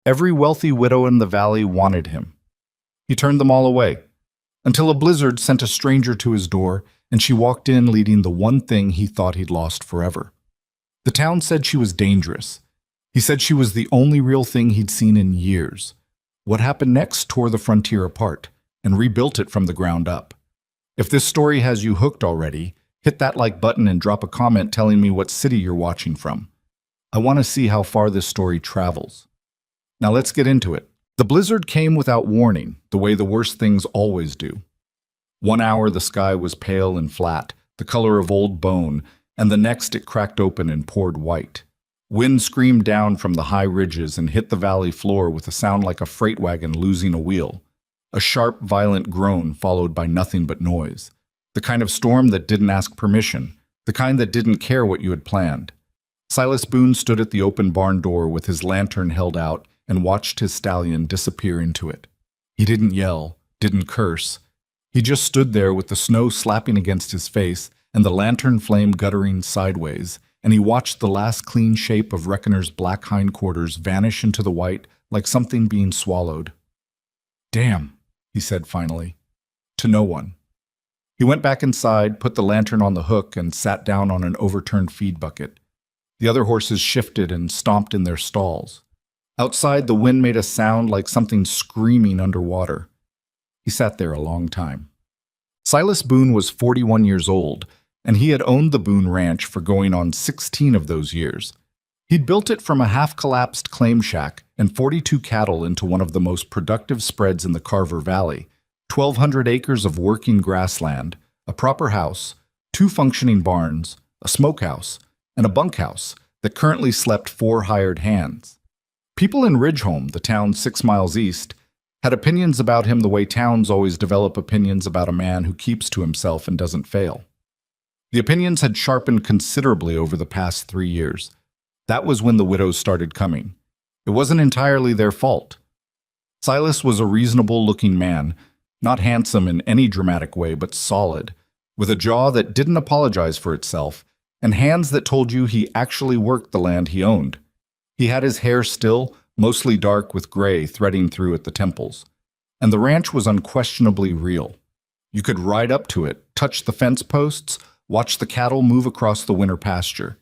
Every wealthy widow in the valley wanted him. He turned them all away, until a blizzard sent a stranger to his door, and she walked in leading the one thing he thought he'd lost forever. The town said she was dangerous. He said she was the only real thing he'd seen in years. What happened next tore the frontier apart and rebuilt it from the ground up. If this story has you hooked already, hit that like button and drop a comment telling me what city you're watching from. I want to see how far this story travels. Now let's get into it. The blizzard came without warning, the way the worst things always do. 1 hour the sky was pale and flat, the color of old bone, and the next it cracked open and poured white. Wind screamed down from the high ridges and hit the valley floor with a sound like a freight wagon losing a wheel. A sharp, violent groan followed by nothing but noise. The kind of storm that didn't ask permission, the kind that didn't care what you had planned. Silas Boone stood at the open barn door with his lantern held out and watched his stallion disappear into it. He didn't yell, didn't curse. He just stood there with the snow slapping against his face and the lantern flame guttering sideways, and he watched the last clean shape of Reckoner's black hindquarters vanish into the white like something being swallowed. "Damn," he said finally, to no one. He went back inside, put the lantern on the hook, and sat down on an overturned feed bucket. The other horses shifted and stomped in their stalls. Outside, the wind made a sound like something screaming underwater. He sat there a long time. Silas Boone was 41 years old, and he had owned the Boone Ranch for going on 16 of those years. He'd built it from a half-collapsed claim shack and 42 cattle into one of the most productive spreads in the Carver Valley, 1,200 acres of working grassland, a proper house, 2 functioning barns, a smokehouse, and a bunkhouse that currently slept 4 hired hands. People in Ridgeholm, the town 6 miles east, had opinions about him the way towns always develop opinions about a man who keeps to himself and doesn't fail. The opinions had sharpened considerably over the past 3 years. That was when the widows started coming. It wasn't entirely their fault. Silas was a reasonable-looking man, not handsome in any dramatic way, but solid, with a jaw that didn't apologize for itself, and hands that told you he actually worked the land he owned. He had his hair still, mostly dark with gray threading through at the temples, and the ranch was unquestionably real. You could ride up to it, touch the fence posts, watch the cattle move across the winter pasture.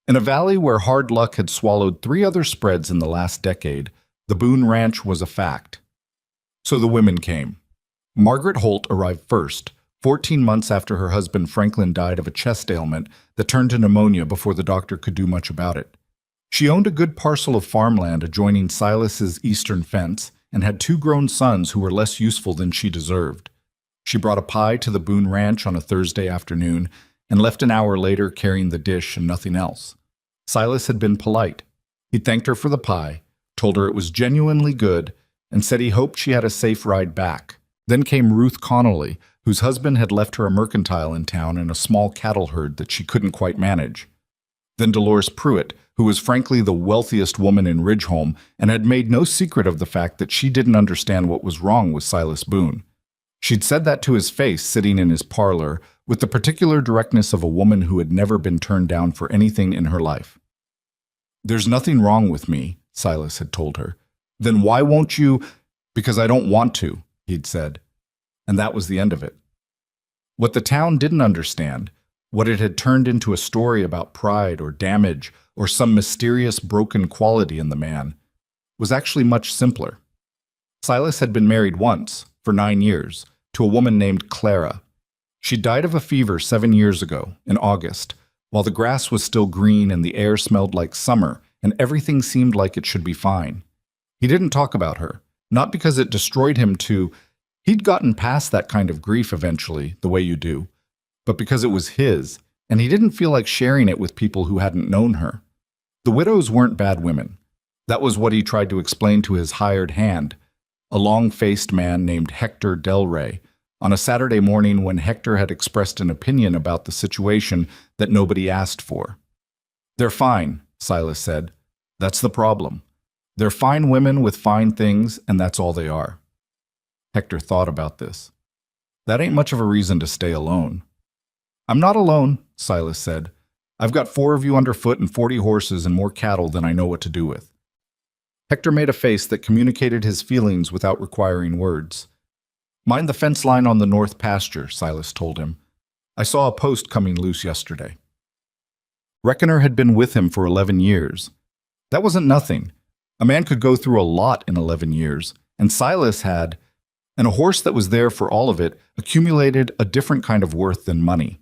In a valley where hard luck had swallowed 3 other spreads in the last decade, the Boone Ranch was a fact. So the women came. Margaret Holt arrived first, 14 months after her husband Franklin died of a chest ailment that turned to pneumonia before the doctor could do much about it. She owned a good parcel of farmland adjoining Silas's eastern fence and had 2 grown sons who were less useful than she deserved. She brought a pie to the Boone Ranch on a Thursday afternoon and left an hour later carrying the dish and nothing else. Silas had been polite. He thanked her for the pie, told her it was genuinely good, and said he hoped she had a safe ride back. Then came Ruth Connolly, whose husband had left her a mercantile in town and a small cattle herd that she couldn't quite manage. Then Dolores Pruitt, who was frankly the wealthiest woman in Ridgeholm and had made no secret of the fact that she didn't understand what was wrong with Silas Boone. She'd said that to his face sitting in his parlor with the particular directness of a woman who had never been turned down for anything in her life. "There's nothing wrong with me," Silas had told her. "Then why won't you—" "Because I don't want to," he'd said. And that was the end of it. What the town didn't understand, what it had turned into a story about pride or damage or some mysterious broken quality in the man, was actually much simpler. Silas had been married once, for 9 years, to a woman named Clara. She died of a fever 7 years ago, in August, while the grass was still green and the air smelled like summer and everything seemed like it should be fine. He didn't talk about her, not because it destroyed him to— he'd gotten past that kind of grief eventually, the way you do, but because it was his, and he didn't feel like sharing it with people who hadn't known her. The widows weren't bad women. That was what he tried to explain to his hired hand, a long-faced man named Hector Delray, on a Saturday morning when Hector had expressed an opinion about the situation that nobody asked for. "They're fine," Silas said. "That's the problem. They're fine women with fine things, and that's all they are." Hector thought about this. "That ain't much of a reason to stay alone." "I'm not alone," Silas said. "I've got 4 of you underfoot and 40 horses and more cattle than I know what to do with." Hector made a face that communicated his feelings without requiring words. "Mind the fence line on the north pasture," Silas told him. "I saw a post coming loose yesterday." Reckoner had been with him for 11 years. That wasn't nothing. A man could go through a lot in 11 years, and Silas had, and a horse that was there for all of it accumulated a different kind of worth than money.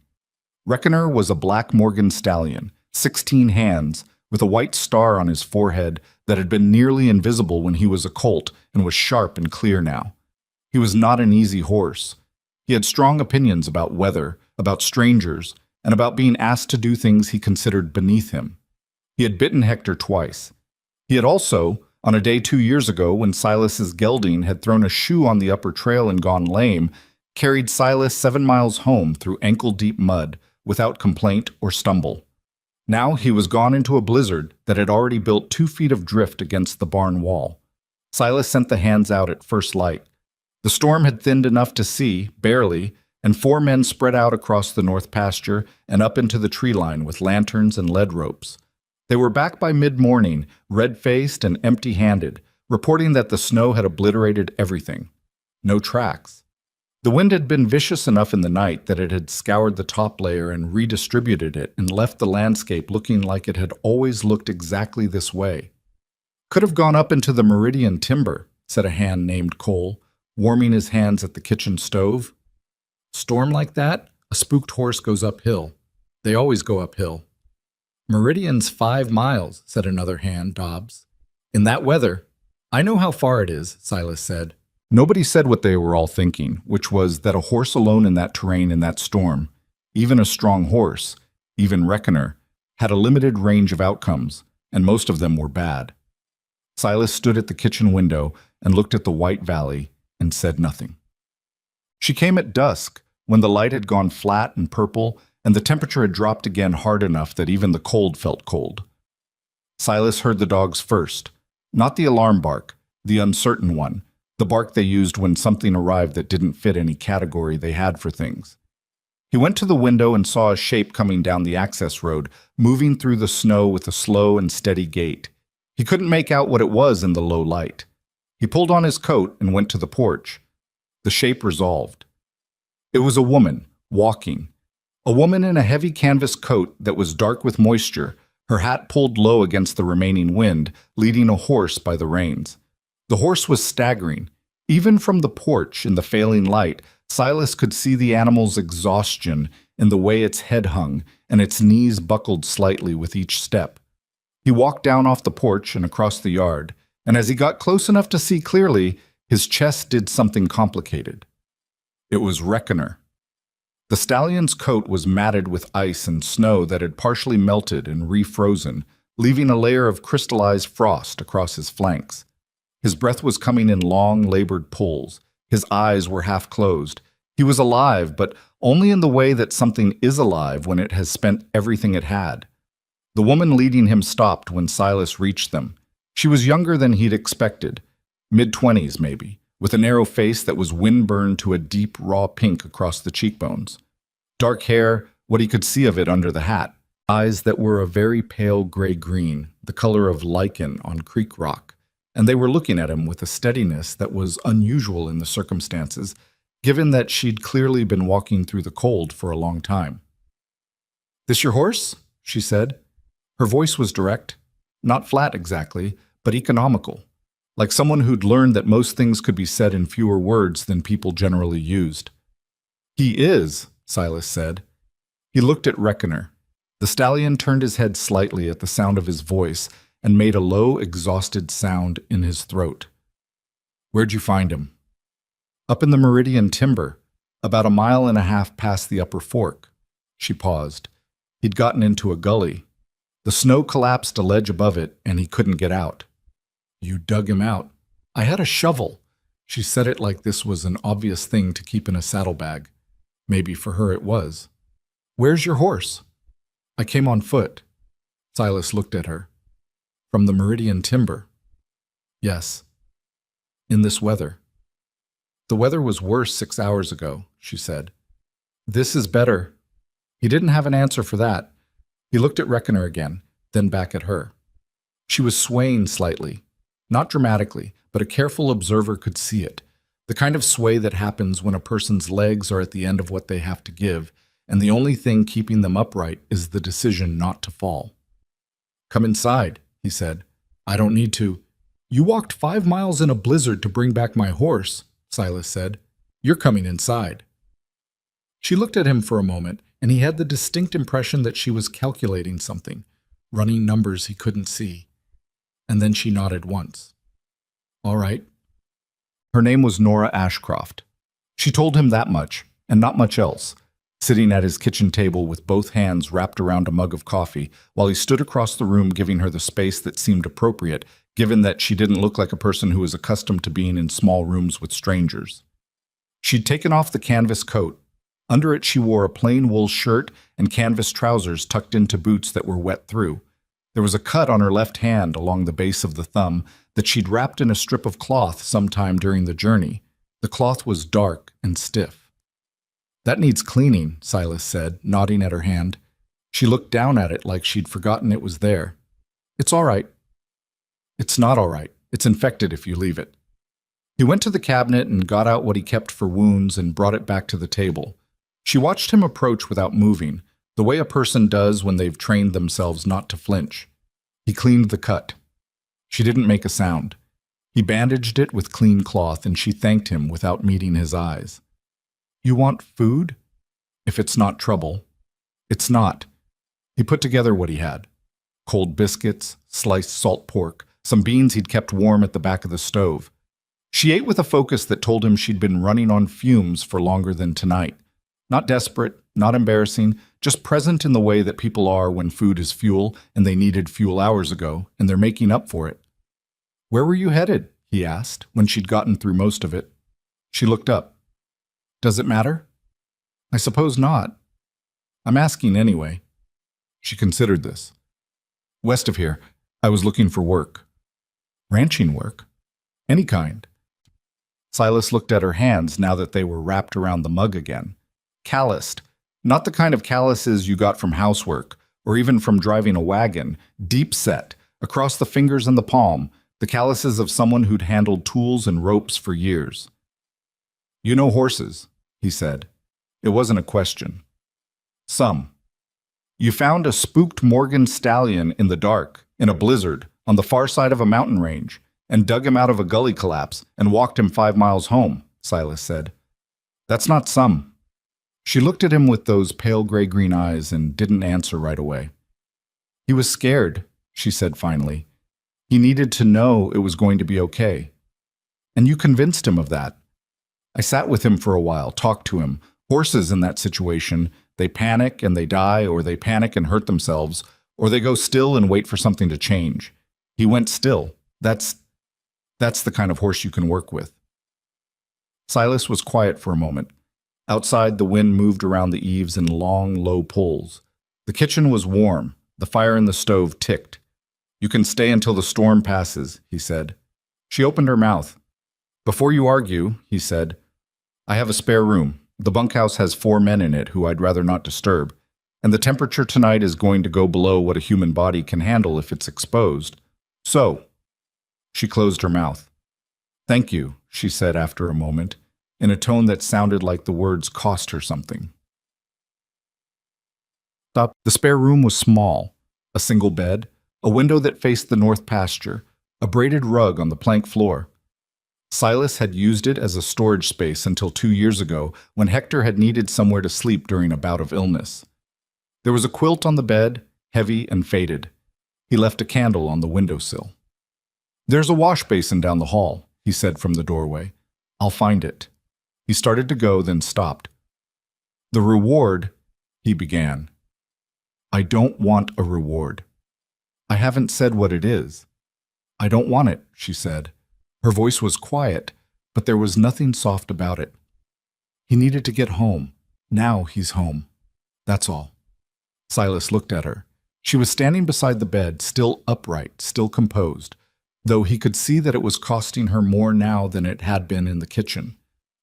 Reckoner was a black Morgan stallion, 16 hands, with a white star on his forehead that had been nearly invisible when he was a colt and was sharp and clear now. He was not an easy horse. He had strong opinions about weather, about strangers, and about being asked to do things he considered beneath him. He had bitten Hector twice. He had also, on a day 2 years ago when Silas's gelding had thrown a shoe on the upper trail and gone lame, carried Silas 7 miles home through ankle-deep mud without complaint or stumble. Now he was gone into a blizzard that had already built 2 feet of drift against the barn wall. Silas sent the hands out at first light. The storm had thinned enough to see, barely, and 4 men spread out across the north pasture and up into the tree line with lanterns and lead ropes. They were back by mid-morning, red-faced and empty-handed, reporting that the snow had obliterated everything. No tracks. The wind had been vicious enough in the night that it had scoured the top layer and redistributed it and left the landscape looking like it had always looked exactly this way. "Could have gone up into the meridian timber," said a hand named Cole, warming his hands at the kitchen stove. "Storm like that, a spooked horse goes uphill. They always go uphill." "Meridian's 5 miles," said another hand, Dobbs. "In that weather." "I know how far it is," Silas said. Nobody said what they were all thinking, which was that a horse alone in that terrain in that storm, even a strong horse, even Reckoner, had a limited range of outcomes, and most of them were bad. Silas stood at the kitchen window and looked at the white valley and said nothing. She came at dusk, when the light had gone flat and purple, and the temperature had dropped again hard enough that even the cold felt cold. Silas heard the dogs first, not the alarm bark, the uncertain one, the bark they used when something arrived that didn't fit any category they had for things. He went to the window and saw a shape coming down the access road, moving through the snow with a slow and steady gait. He couldn't make out what it was in the low light. He pulled on his coat and went to the porch. The shape resolved. It was a woman, walking. A woman in a heavy canvas coat that was dark with moisture, her hat pulled low against the remaining wind, leading a horse by the reins. The horse was staggering. Even from the porch, in the failing light, Silas could see the animal's exhaustion in the way its head hung and its knees buckled slightly with each step. He walked down off the porch and across the yard, and as he got close enough to see clearly, his chest did something complicated. It was Reckoner. The stallion's coat was matted with ice and snow that had partially melted and refrozen, leaving a layer of crystallized frost across his flanks. His breath was coming in long, labored pulls. His eyes were half closed. He was alive, but only in the way that something is alive when it has spent everything it had. The woman leading him stopped when Silas reached them. She was younger than he'd expected, mid-20s maybe, with a narrow face that was wind-burned to a deep, raw pink across the cheekbones. Dark hair, what he could see of it under the hat. Eyes that were a very pale gray-green, the color of lichen on creek rock. And they were looking at him with a steadiness that was unusual in the circumstances, given that she'd clearly been walking through the cold for a long time. "This your horse?" she said. Her voice was direct, not flat exactly, but economical, like someone who'd learned that most things could be said in fewer words than people generally used. "He is," Silas said. He looked at Reckoner. The stallion turned his head slightly at the sound of his voice and made a low, exhausted sound in his throat. "Where'd you find him?" "Up in the meridian timber, about 1.5 miles past the upper fork." She paused. He'd gotten into a gully. The snow collapsed a ledge above it, and he couldn't get out. "You dug him out." "I had a shovel." She said it like this was an obvious thing to keep in a saddlebag. Maybe for her it was. "Where's your horse?" "I came on foot." Silas looked at her. "From the meridian timber?" "Yes." "In this weather?" "The weather was worse 6 hours ago," she said. "This is better." He didn't have an answer for that. He looked at Reckoner again, then back at her. She was swaying slightly. Not dramatically, but a careful observer could see it. The kind of sway that happens when a person's legs are at the end of what they have to give, and the only thing keeping them upright is the decision not to fall. "Come inside," he said. "I don't need to." "You walked 5 miles in a blizzard to bring back my horse," Silas said. "You're coming inside." She looked at him for a moment, and he had the distinct impression that she was calculating something, running numbers he couldn't see. And then she nodded once. "All right." Her name was Nora Ashcroft. She told him that much, and not much else, sitting at his kitchen table with both hands wrapped around a mug of coffee, while he stood across the room giving her the space that seemed appropriate, given that she didn't look like a person who was accustomed to being in small rooms with strangers. She'd taken off the canvas coat. Under it she wore a plain wool shirt and canvas trousers tucked into boots that were wet through. There was a cut on her left hand along the base of the thumb that she'd wrapped in a strip of cloth sometime during the journey. The cloth was dark and stiff. "That needs cleaning," Silas said, nodding at her hand. She looked down at it like she'd forgotten it was there. "It's all right." "It's not all right. It's infected if you leave it." He went to the cabinet and got out what he kept for wounds and brought it back to the table. She watched him approach without moving, the way a person does when they've trained themselves not to flinch. He cleaned the cut. She didn't make a sound. He bandaged it with clean cloth, and she thanked him without meeting his eyes. "You want food?" "If it's not trouble." "It's not." He put together what he had. Cold biscuits, sliced salt pork, some beans he'd kept warm at the back of the stove. She ate with a focus that told him she'd been running on fumes for longer than tonight. Not desperate, not embarrassing, just present in the way that people are when food is fuel and they needed fuel hours ago, and they're making up for it. "Where were you headed?" he asked, when she'd gotten through most of it. She looked up. "Does it matter?" "I suppose not. I'm asking anyway." She considered this. "West of here. I was looking for work." "Ranching work?" "Any kind." Silas looked at her hands now that they were wrapped around the mug again. Calloused. Not the kind of calluses you got from housework, or even from driving a wagon. Deep set, across the fingers and the palm, the calluses of someone who'd handled tools and ropes for years. "You know horses," he said. It wasn't a question. "Some. You found a spooked Morgan stallion in the dark, in a blizzard, on the far side of a mountain range, and dug him out of a gully collapse and walked him 5 miles home," Silas said. "That's not some." She looked at him with those pale gray-green eyes and didn't answer right away. "He was scared," she said finally. "He needed to know it was going to be okay. And you convinced him of that. I sat with him for a while, talked to him. Horses in that situation, they panic and they die, or they panic and hurt themselves, or they go still and wait for something to change. He went still. That's the kind of horse you can work with." Silas was quiet for a moment. Outside, the wind moved around the eaves in long, low pulls. The kitchen was warm. The fire in the stove ticked. "You can stay until the storm passes," he said. She opened her mouth. "Before you argue," he said, "I have a spare room. The bunkhouse has 4 men in it who I'd rather not disturb, and the temperature tonight is going to go below what a human body can handle if it's exposed. So," she closed her mouth. "Thank you," she said after a moment, in a tone that sounded like the words cost her something. The spare room was small. A single bed, a window that faced the north pasture, a braided rug on the plank floor. Silas had used it as a storage space until 2 years ago, when Hector had needed somewhere to sleep during a bout of illness. There was a quilt on the bed, heavy and faded. He left a candle on the windowsill. "There's a wash basin down the hall," he said from the doorway. "I'll find it." He started to go, then stopped. "The reward," he began. "I don't want a reward. I haven't said what it is." "I don't want it," she said. Her voice was quiet, but there was nothing soft about it. He needed to get home. Now he's home. That's all. Silas looked at her. She was standing beside the bed, still upright, still composed, though he could see that it was costing her more now than it had been in the kitchen.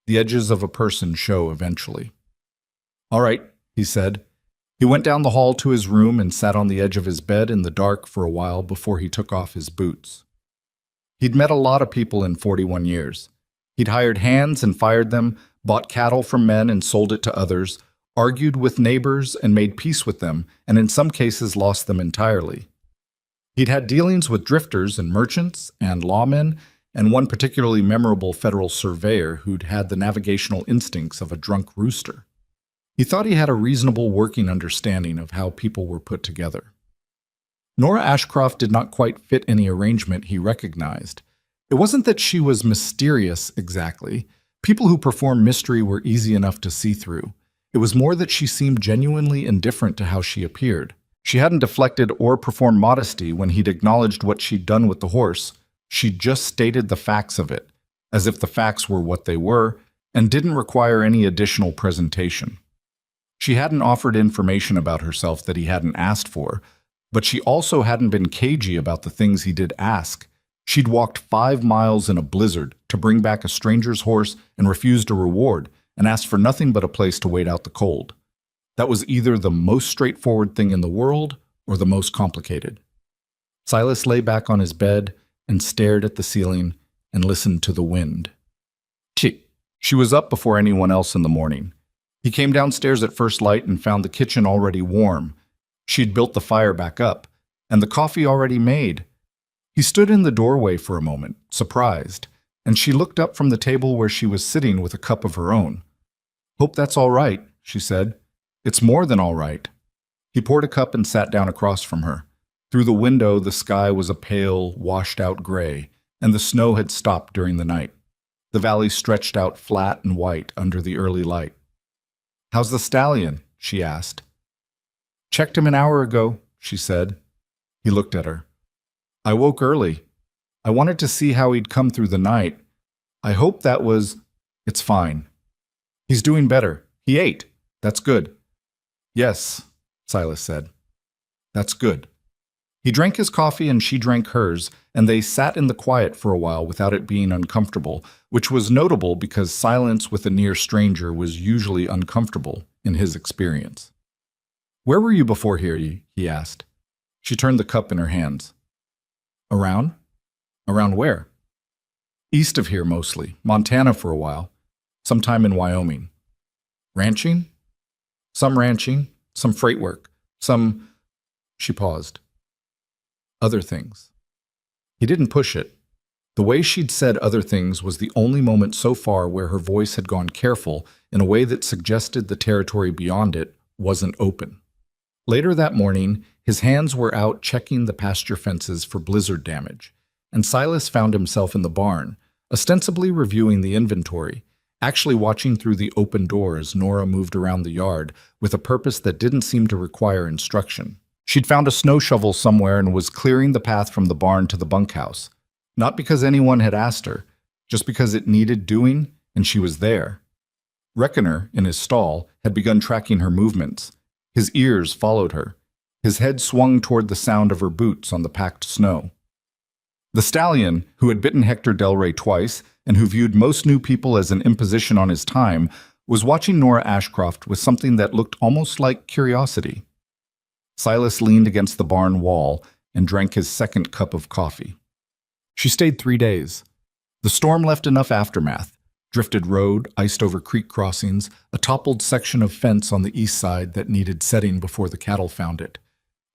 The edges of a person show eventually. "All right," he said. He went down the hall to his room and sat on the edge of his bed in the dark for a while before he took off his boots. He'd met a lot of people in 41 years. He'd hired hands and fired them, bought cattle from men and sold it to others, argued with neighbors and made peace with them, and in some cases lost them entirely. He'd had dealings with drifters and merchants and lawmen, and one particularly memorable federal surveyor who'd had the navigational instincts of a drunk rooster. He thought he had a reasonable working understanding of how people were put together. Nora Ashcroft did not quite fit any arrangement he recognized. It wasn't that she was mysterious exactly. People who perform mystery were easy enough to see through. It was more that she seemed genuinely indifferent to how she appeared. She hadn't deflected or performed modesty when he'd acknowledged what she'd done with the horse. She'd just stated the facts of it, as if the facts were what they were, and didn't require any additional presentation. She hadn't offered information about herself that he hadn't asked for, but she also hadn't been cagey about the things he did ask. She'd walked 5 miles in a blizzard to bring back a stranger's horse and refused a reward, and asked for nothing but a place to wait out the cold. That was either the most straightforward thing in the world or the most complicated. Silas lay back on his bed and stared at the ceiling and listened to the wind. She was up before anyone else in the morning. He came downstairs at first light and found the kitchen already warm. She'd built the fire back up, and the coffee already made. He stood in the doorway for a moment, surprised, and she looked up from the table where she was sitting with a cup of her own. "Hope that's all right," she said. "It's more than all right." He poured a cup and sat down across from her. Through the window, the sky was a pale, washed-out gray, and the snow had stopped during the night. The valley stretched out flat and white under the early light. "How's the stallion?" she asked. "Checked him an hour ago," she said. He looked at her. "I woke early. I wanted to see how he'd come through the night. I hope that was... It's fine. He's doing better. He ate. That's good." "Yes," Silas said. "That's good." He drank his coffee and she drank hers, and they sat in the quiet for a while without it being uncomfortable, which was notable because silence with a near stranger was usually uncomfortable in his experience. "Where were you before here?" he asked. She turned the cup in her hands. "Around? Around where?" "East of here mostly. Montana for a while. Sometime in Wyoming." "Ranching?" "Some ranching, some freight work, some..." She paused. "Other things." He didn't push it. The way she'd said other things was the only moment so far where her voice had gone careful in a way that suggested the territory beyond it wasn't open. Later that morning, his hands were out checking the pasture fences for blizzard damage, and Silas found himself in the barn, ostensibly reviewing the inventory, actually watching through the open door as Nora moved around the yard with a purpose that didn't seem to require instruction. She'd found a snow shovel somewhere and was clearing the path from the barn to the bunkhouse, not because anyone had asked her, just because it needed doing and she was there. Reckoner, in his stall, had begun tracking her movements. His ears followed her. His head swung toward the sound of her boots on the packed snow. The stallion, who had bitten Hector Del Rey twice and who viewed most new people as an imposition on his time, was watching Nora Ashcroft with something that looked almost like curiosity. Silas leaned against the barn wall and drank his second cup of coffee. She stayed 3 days. The storm left enough aftermath: drifted road, iced-over creek crossings, a toppled section of fence on the east side that needed setting before the cattle found it,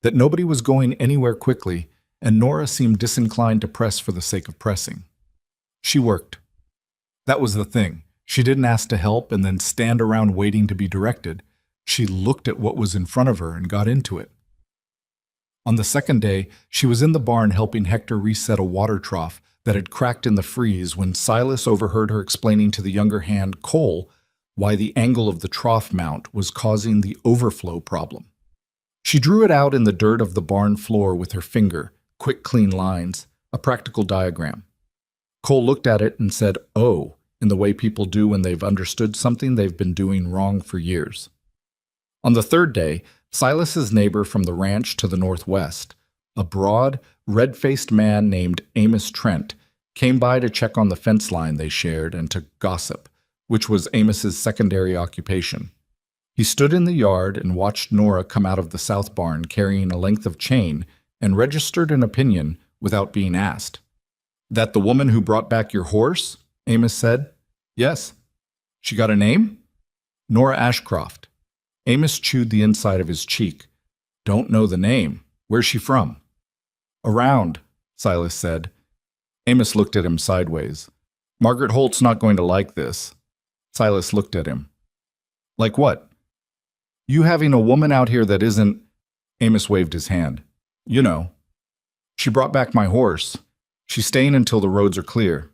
that nobody was going anywhere quickly, and Nora seemed disinclined to press for the sake of pressing. She worked. That was the thing. She didn't ask to help and then stand around waiting to be directed. She looked at what was in front of her and got into it. On the second day, she was in the barn helping Hector reset a water trough that had cracked in the freeze when Silas overheard her explaining to the younger hand, Cole, why the angle of the trough mount was causing the overflow problem. She drew it out in the dirt of the barn floor with her finger, quick, clean lines, a practical diagram. Cole looked at it and said, "Oh," in the way people do when they've understood something they've been doing wrong for years. On the third day, Silas's neighbor from the ranch to the northwest, a broad, red-faced man named Amos Trent, came by to check on the fence line they shared and to gossip, which was Amos's secondary occupation. He stood in the yard and watched Nora come out of the south barn carrying a length of chain and registered an opinion without being asked. That the woman who brought back your horse? Amos said. Yes. She got a name? Nora Ashcroft. Amos chewed the inside of his cheek. Don't know the name. Where's she from? Around, Silas said. Amos looked at him sideways. Margaret Holt's not going to like this. Silas looked at him. Like what? You having a woman out here that isn't... Amos waved his hand. You know. She brought back my horse. She's staying until the roads are clear.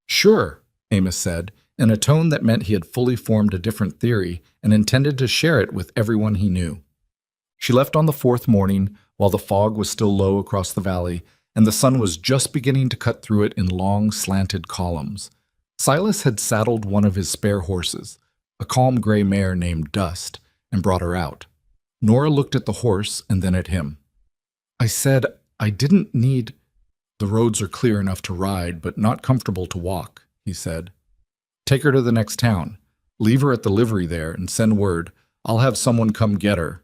Sure, Amos said, in a tone that meant he had fully formed a different theory and intended to share it with everyone he knew. She left on the fourth morning, while the fog was still low across the valley, and the sun was just beginning to cut through it in long, slanted columns. Silas had saddled one of his spare horses, a calm gray mare named Dust, and brought her out. Nora looked at the horse and then at him. I said I didn't need... The roads are clear enough to ride, but not comfortable to walk, he said. Take her to the next town. Leave her at the livery there and send word. I'll have someone come get her.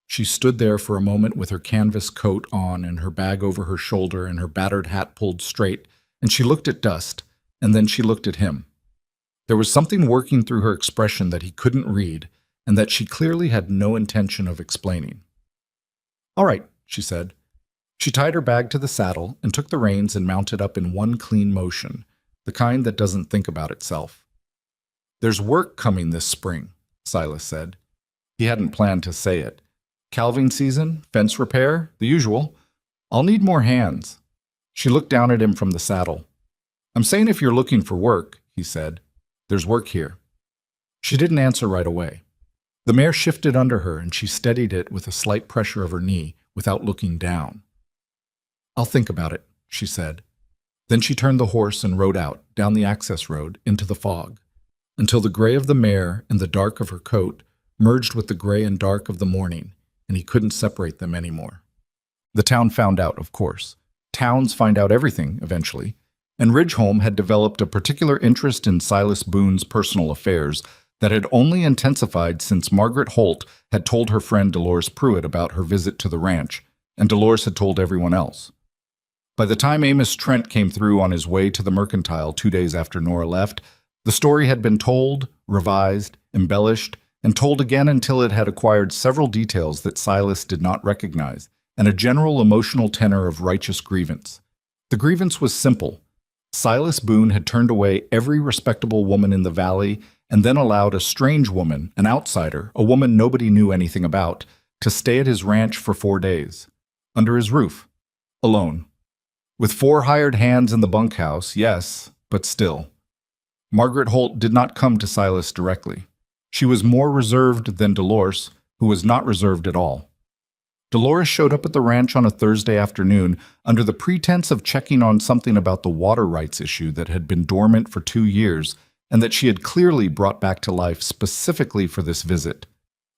She stood there for a moment with her canvas coat on and her bag over her shoulder and her battered hat pulled straight, and she looked at Dust, and then she looked at him. There was something working through her expression that he couldn't read, and that she clearly had no intention of explaining. All right, she said. She tied her bag to the saddle and took the reins and mounted up in one clean motion, the kind that doesn't think about itself. There's work coming this spring, Silas said. He hadn't planned to say it. Calving season, fence repair, the usual. I'll need more hands. She looked down at him from the saddle. I'm saying if you're looking for work, he said. There's work here. She didn't answer right away. The mare shifted under her and she steadied it with a slight pressure of her knee without looking down. I'll think about it, she said. Then she turned the horse and rode out, down the access road, into the fog, until the gray of the mare and the dark of her coat merged with the gray and dark of the morning, and he couldn't separate them anymore. The town found out, of course. Towns find out everything, eventually, and Ridgeholm had developed a particular interest in Silas Boone's personal affairs that had only intensified since Margaret Holt had told her friend Dolores Pruitt about her visit to the ranch, and Dolores had told everyone else. By the time Amos Trent came through on his way to the Mercantile 2 days after Nora left, the story had been told, revised, embellished, and told again until it had acquired several details that Silas did not recognize, and a general emotional tenor of righteous grievance. The grievance was simple. Silas Boone had turned away every respectable woman in the valley and then allowed a strange woman, an outsider, a woman nobody knew anything about, to stay at his ranch for 4 days, under his roof, alone. With 4 hired hands in the bunkhouse, yes, but still. Margaret Holt did not come to Silas directly. She was more reserved than Dolores, who was not reserved at all. Dolores showed up at the ranch on a Thursday afternoon under the pretense of checking on something about the water rights issue that had been dormant for 2 years and that she had clearly brought back to life specifically for this visit.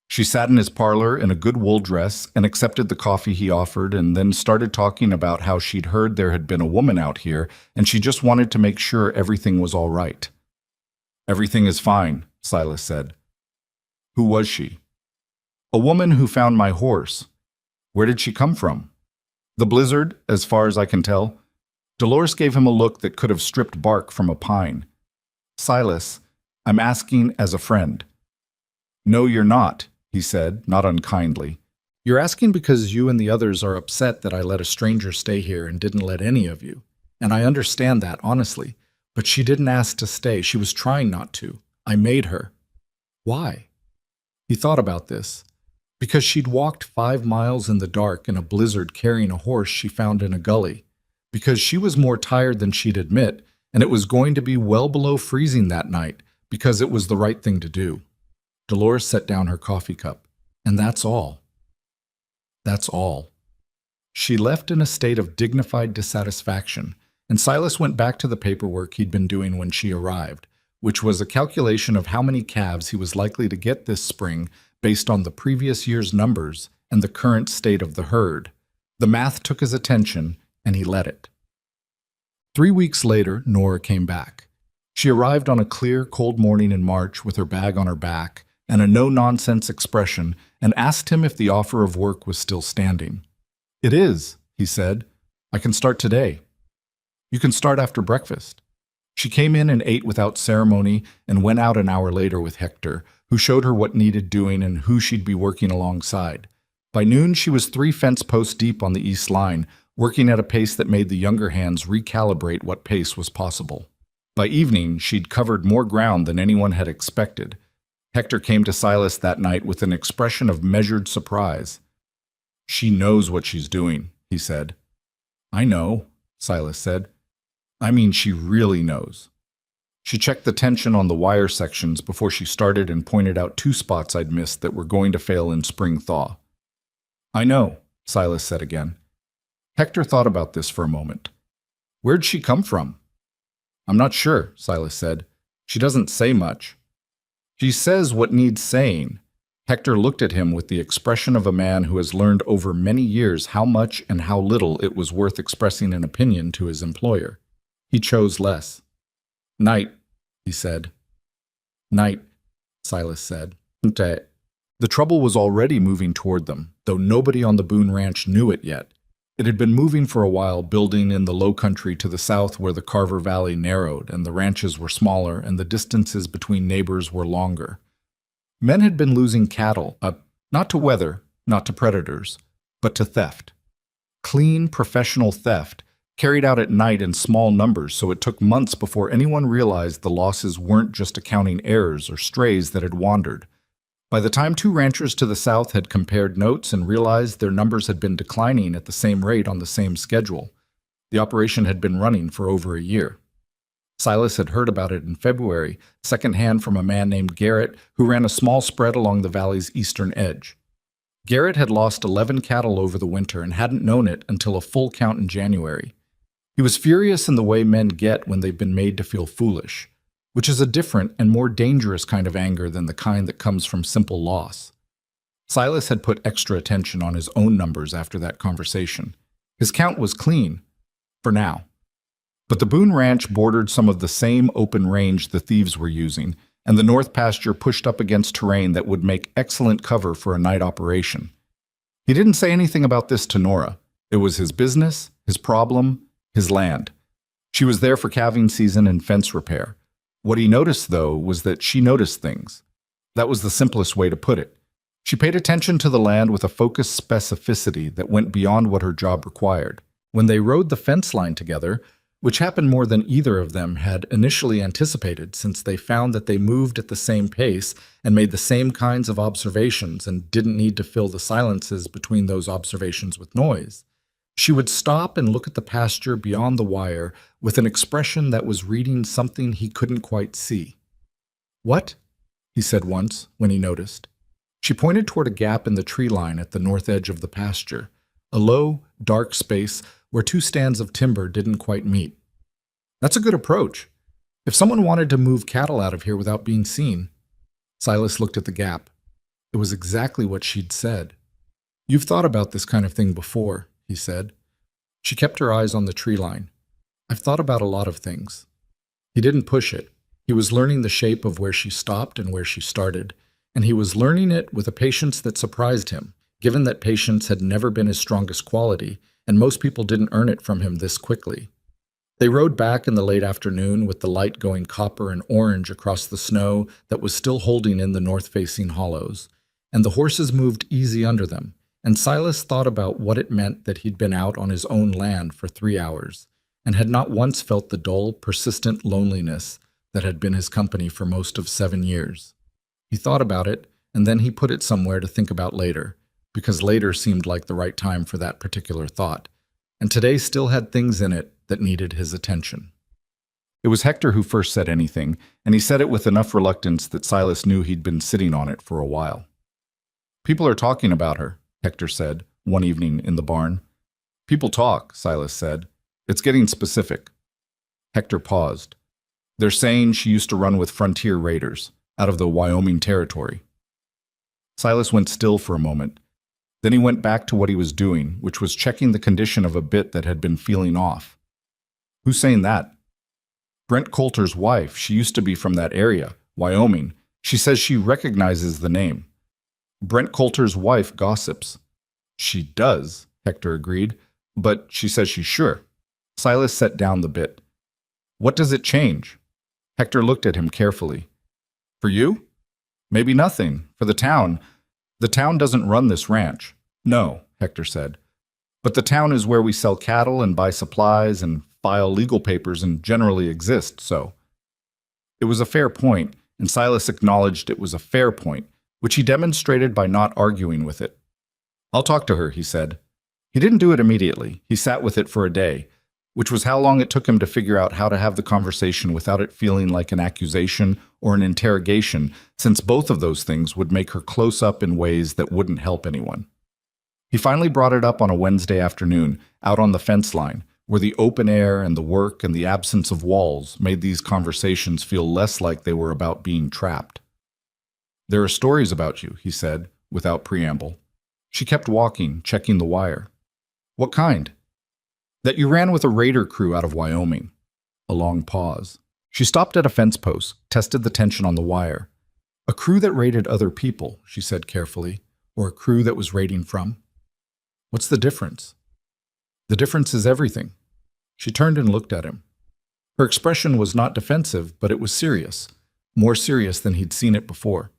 She sat in his parlor in a good wool dress and accepted the coffee he offered and then started talking about how she'd heard there had been a woman out here and she just wanted to make sure everything was all right. Everything is fine, Silas said. Who was she? A woman who found my horse. Where did she come from? The blizzard, as far as I can tell. Dolores gave him a look that could have stripped bark from a pine. Silas, I'm asking as a friend. No, you're not, he said, not unkindly. You're asking because you and the others are upset that I let a stranger stay here and didn't let any of you. And I understand that, honestly. But she didn't ask to stay. She was trying not to. I made her. Why? He thought about this. Because she'd walked 5 miles in the dark in a blizzard carrying a horse she found in a gully. Because she was more tired than she'd admit, and it was going to be well below freezing that night, because it was the right thing to do. Dolores set down her coffee cup. And that's all. That's all. She left in a state of dignified dissatisfaction, and Silas went back to the paperwork he'd been doing when she arrived, which was a calculation of how many calves he was likely to get this spring based on the previous year's numbers and the current state of the herd. The math took his attention, and he let it. 3 weeks later, Nora came back. She arrived on a clear, cold morning in March with her bag on her back and a no-nonsense expression and asked him if the offer of work was still standing. It is, he said. I can start today. You can start after breakfast." She came in and ate without ceremony and went out an hour later with Hector, who showed her what needed doing and who she'd be working alongside. By noon, she was 3 fence posts deep on the east line, working at a pace that made the younger hands recalibrate what pace was possible. By evening, she'd covered more ground than anyone had expected. Hector came to Silas that night with an expression of measured surprise. "She knows what she's doing," he said. "I know," Silas said. "I mean, she really knows." She checked the tension on the wire sections before she started and pointed out 2 spots I'd missed that were going to fail in spring thaw. "I know," Silas said again. Hector thought about this for a moment. "Where'd she come from?" "I'm not sure," Silas said. "She doesn't say much." "She says what needs saying." Hector looked at him with the expression of a man who has learned over many years how much and how little it was worth expressing an opinion to his employer. He chose less. "Night," he said. "Night," Silas said. "Okay." The trouble was already moving toward them, though nobody on the Boone Ranch knew it yet. It had been moving for a while, building in the low country to the south where the Carver Valley narrowed and the ranches were smaller and the distances between neighbors were longer. Men had been losing cattle, not to weather, not to predators, but to theft. Clean, professional theft, carried out at night in small numbers, so it took months before anyone realized the losses weren't just accounting errors or strays that had wandered. By the time 2 ranchers to the south had compared notes and realized their numbers had been declining at the same rate on the same schedule, the operation had been running for over a year. Silas had heard about it in February, secondhand from a man named Garrett who ran a small spread along the valley's eastern edge. Garrett had lost 11 cattle over the winter and hadn't known it until a full count in January. He was furious in the way men get when they've been made to feel foolish, which is a different and more dangerous kind of anger than the kind that comes from simple loss. Silas had put extra attention on his own numbers after that conversation. His count was clean, for now. But the Boone Ranch bordered some of the same open range the thieves were using, and the north pasture pushed up against terrain that would make excellent cover for a night operation. He didn't say anything about this to Nora. It was his business, his problem, his land. She was there for calving season and fence repair. What he noticed, though, was that she noticed things. That was the simplest way to put it. She paid attention to the land with a focused specificity that went beyond what her job required. When they rode the fence line together, which happened more than either of them had initially anticipated since they found that they moved at the same pace and made the same kinds of observations and didn't need to fill the silences between those observations with noise, she would stop and look at the pasture beyond the wire with an expression that was reading something he couldn't quite see. "What?" he said once when he noticed. She pointed toward a gap in the tree line at the north edge of the pasture, a low, dark space where 2 stands of timber didn't quite meet. "That's a good approach. If someone wanted to move cattle out of here without being seen." Silas looked at the gap. It was exactly what she'd said. "You've thought about this kind of thing before," he said. She kept her eyes on the tree line. "I've thought about a lot of things." He didn't push it. He was learning the shape of where she stopped and where she started, and he was learning it with a patience that surprised him, given that patience had never been his strongest quality, and most people didn't earn it from him this quickly. They rode back in the late afternoon with the light going copper and orange across the snow that was still holding in the north-facing hollows, and the horses moved easy under them, and Silas thought about what it meant that he'd been out on his own land for 3 hours, and had not once felt the dull, persistent loneliness that had been his company for most of 7 years. He thought about it, and then he put it somewhere to think about later, because later seemed like the right time for that particular thought, and today still had things in it that needed his attention. It was Hector who first said anything, and he said it with enough reluctance that Silas knew he'd been sitting on it for a while. "People are talking about her," Hector said, one evening in the barn. "People talk," Silas said. "It's getting specific." Hector paused. "They're saying she used to run with frontier raiders, out of the Wyoming territory." Silas went still for a moment. Then he went back to what he was doing, which was checking the condition of a bit that had been feeling off. "Who's saying that?" "Brent Coulter's wife. She used to be from that area, Wyoming. She says she recognizes the name." "Brent Coulter's wife gossips." "She does," Hector agreed, "but she says she's sure." Silas set down the bit. What does it change? Hector looked at him carefully. For you? Maybe nothing. For the town doesn't run this ranch. No, Hector said. But the town is where we sell cattle and buy supplies and file legal papers and generally exist, so. It was a fair point, and Silas acknowledged it was a fair point, which he demonstrated by not arguing with it. I'll talk to her, he said. He didn't do it immediately. He sat with it for a day, which was how long it took him to figure out how to have the conversation without it feeling like an accusation or an interrogation, since both of those things would make her close up in ways that wouldn't help anyone. He finally brought it up on a Wednesday afternoon, out on the fence line, where the open air and the work and the absence of walls made these conversations feel less like they were about being trapped. There are stories about you, he said, without preamble. She kept walking, checking the wire. What kind? That you ran with a raider crew out of Wyoming. A long pause. She stopped at a fence post, tested the tension on the wire. A crew that raided other people, she said carefully, or a crew that was raiding from. What's the difference? The difference is everything. She turned and looked at him. Her expression was not defensive, but it was serious, more serious than he'd seen it before.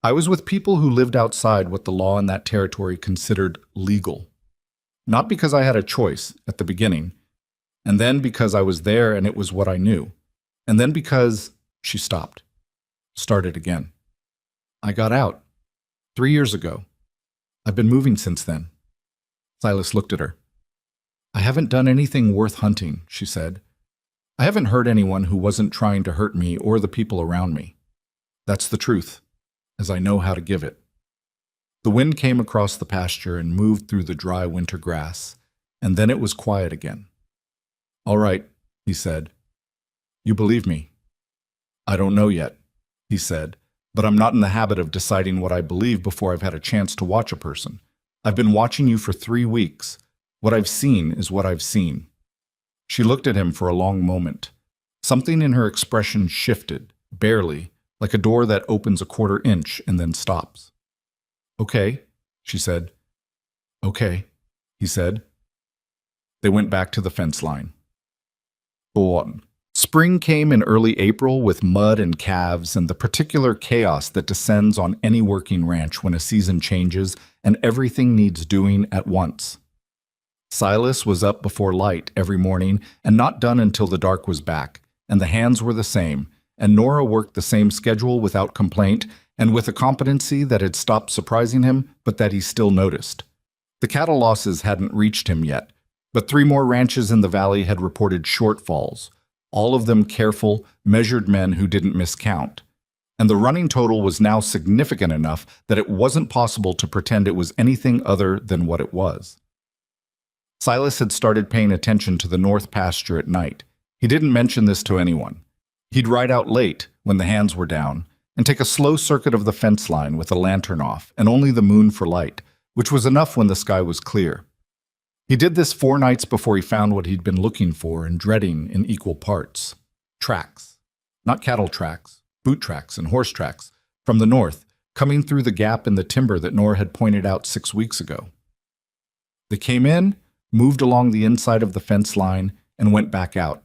I was with people who lived outside what the law in that territory considered legal. Not because I had a choice at the beginning, and then because I was there and it was what I knew, and then because she stopped, started again. I got out 3 years ago. I've been moving since then. Silas looked at her. I haven't done anything worth hunting, she said. I haven't hurt anyone who wasn't trying to hurt me or the people around me. That's the truth, as I know how to give it. The wind came across the pasture and moved through the dry winter grass, and then it was quiet again. All right, he said. You believe me? I don't know yet, he said, but I'm not in the habit of deciding what I believe before I've had a chance to watch a person. I've been watching you for 3 weeks. What I've seen is what I've seen. She looked at him for a long moment. Something in her expression shifted, barely, like a door that opens a 1/4 inch and then stops. Okay, she said. Okay, he said. They went back to the fence line. Go on. Spring came in early April with mud and calves and the particular chaos that descends on any working ranch when a season changes and everything needs doing at once. Silas was up before light every morning and not done until the dark was back, and the hands were the same, and Nora worked the same schedule without complaint and with a competency that had stopped surprising him, but that he still noticed. The cattle losses hadn't reached him yet, but 3 more ranches in the valley had reported shortfalls, all of them careful, measured men who didn't miscount. And the running total was now significant enough that it wasn't possible to pretend it was anything other than what it was. Silas had started paying attention to the north pasture at night. He didn't mention this to anyone. He'd ride out late, when the hands were down, and take a slow circuit of the fence line with a lantern off and only the moon for light, which was enough when the sky was clear. He did this 4 nights before he found what he'd been looking for and dreading in equal parts. Tracks. Not cattle tracks, boot tracks and horse tracks, from the north, coming through the gap in the timber that Nora had pointed out 6 weeks ago. They came in, moved along the inside of the fence line, and went back out.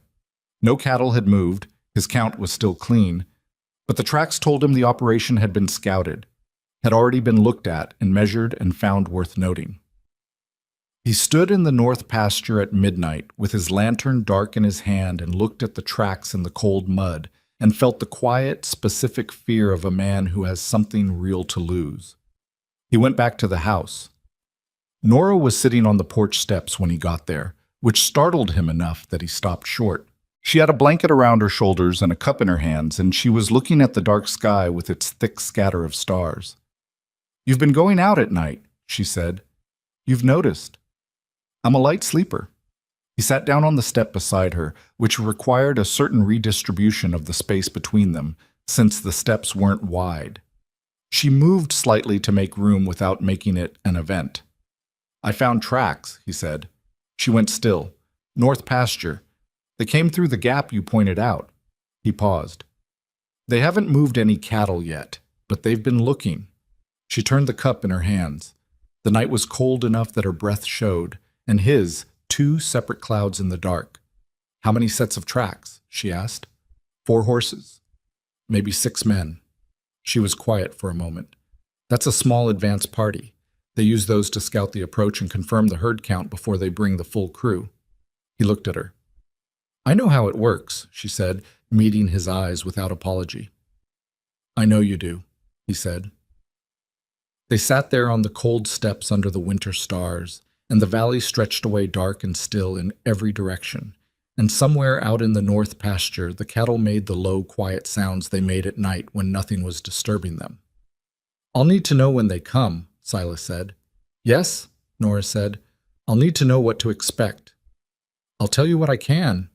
No cattle had moved, his count was still clean, but the tracks told him the operation had been scouted, had already been looked at and measured and found worth noting. He stood in the north pasture at midnight with his lantern dark in his hand and looked at the tracks in the cold mud and felt the quiet, specific fear of a man who has something real to lose. He went back to the house. Nora was sitting on the porch steps when he got there, which startled him enough that he stopped short. She had a blanket around her shoulders and a cup in her hands, and she was looking at the dark sky with its thick scatter of stars. You've been going out at night, she said. You've noticed. I'm a light sleeper. He sat down on the step beside her, which required a certain redistribution of the space between them, since the steps weren't wide. She moved slightly to make room without making it an event. I found tracks, he said. She went still. North pasture. They came through the gap you pointed out. He paused. They haven't moved any cattle yet, but they've been looking. She turned the cup in her hands. The night was cold enough that her breath showed, and his, 2 separate clouds in the dark. How many sets of tracks? She asked. 4 horses. Maybe 6 men. She was quiet for a moment. That's a small advance party. They use those to scout the approach and confirm the herd count before they bring the full crew. He looked at her. I know how it works, she said, meeting his eyes without apology. I know you do, he said. They sat there on the cold steps under the winter stars, and the valley stretched away dark and still in every direction. And somewhere out in the north pasture, the cattle made the low, quiet sounds they made at night when nothing was disturbing them. I'll need to know when they come, Silas said. Yes, Nora said. I'll need to know what to expect. I'll tell you what I can.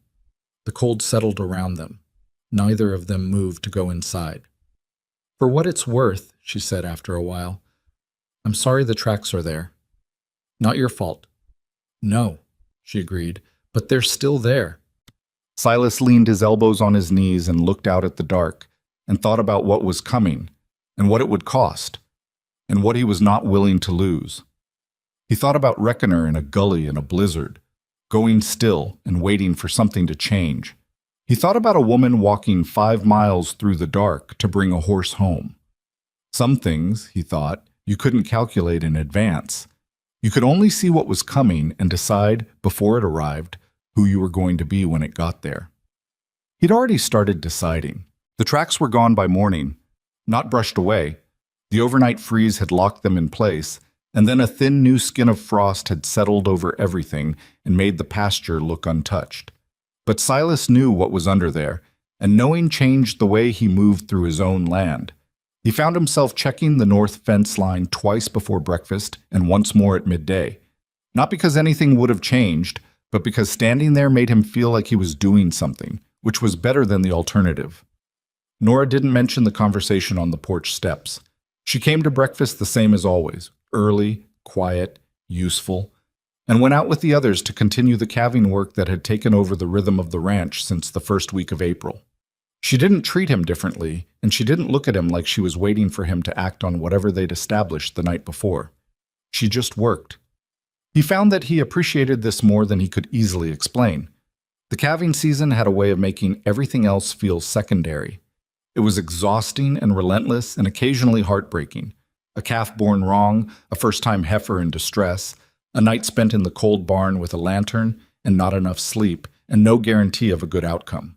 The cold settled around them. Neither of them moved to go inside. For what it's worth, she said after a while, I'm sorry the tracks are there. Not your fault. No, she agreed, but they're still there. Silas leaned his elbows on his knees and looked out at the dark and thought about what was coming and what it would cost and what he was not willing to lose. He thought about Reckoner in a gully in a blizzard, going still and waiting for something to change. He thought about a woman walking 5 miles through the dark to bring a horse home. Some things, he thought, you couldn't calculate in advance. You could only see what was coming and decide, before it arrived, who you were going to be when it got there. He'd already started deciding. The tracks were gone by morning, not brushed away. The overnight freeze had locked them in place, and then a thin new skin of frost had settled over everything and made the pasture look untouched. But Silas knew what was under there, and knowing changed the way he moved through his own land. He found himself checking the north fence line twice before breakfast and once more at midday. Not because anything would have changed, but because standing there made him feel like he was doing something, which was better than the alternative. Nora didn't mention the conversation on the porch steps. She came to breakfast the same as always, early, quiet, useful, and went out with the others to continue the calving work that had taken over the rhythm of the ranch since the first week of April. She didn't treat him differently, and she didn't look at him like she was waiting for him to act on whatever they'd established the night before. She just worked. He found that he appreciated this more than he could easily explain. The calving season had a way of making everything else feel secondary. It was exhausting and relentless and occasionally heartbreaking. A calf born wrong, a first-time heifer in distress, a night spent in the cold barn with a lantern and not enough sleep, and no guarantee of a good outcome.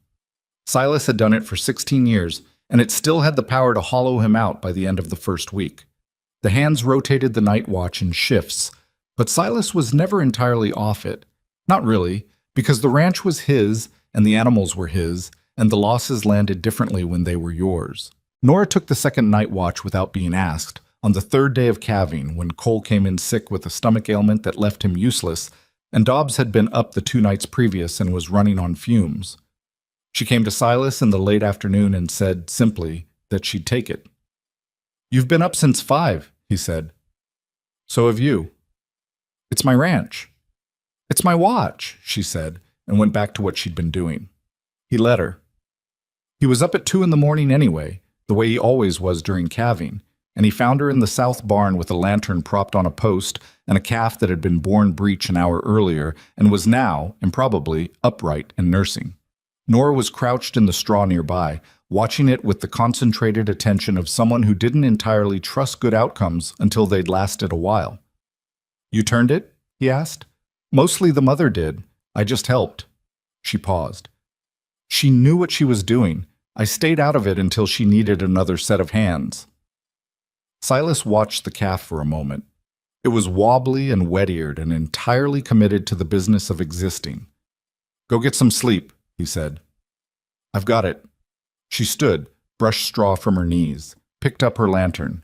Silas had done it for 16 years, and it still had the power to hollow him out by the end of the first week. The hands rotated the night watch in shifts, but Silas was never entirely off it. Not really, because the ranch was his, and the animals were his, and the losses landed differently when they were yours. Nora took the second night watch without being asked, on the 3rd day of calving, when Cole came in sick with a stomach ailment that left him useless, and Dobbs had been up the 2 nights previous and was running on fumes. She came to Silas in the late afternoon and said, simply, that she'd take it. You've been up since 5, he said. So have you. It's my ranch. It's my watch, she said, and went back to what she'd been doing. He let her. He was up at 2 in the morning anyway, the way he always was during calving, and he found her in the south barn with a lantern propped on a post and a calf that had been born breech an hour earlier and was now, improbably, upright and nursing. Nora was crouched in the straw nearby, watching it with the concentrated attention of someone who didn't entirely trust good outcomes until they'd lasted a while. You turned it? He asked. Mostly the mother did. I just helped. She paused. She knew what she was doing. I stayed out of it until she needed another set of hands. Silas watched the calf for a moment. It was wobbly and wet-eared and entirely committed to the business of existing. Go get some sleep, he said. I've got it. She stood, brushed straw from her knees, picked up her lantern.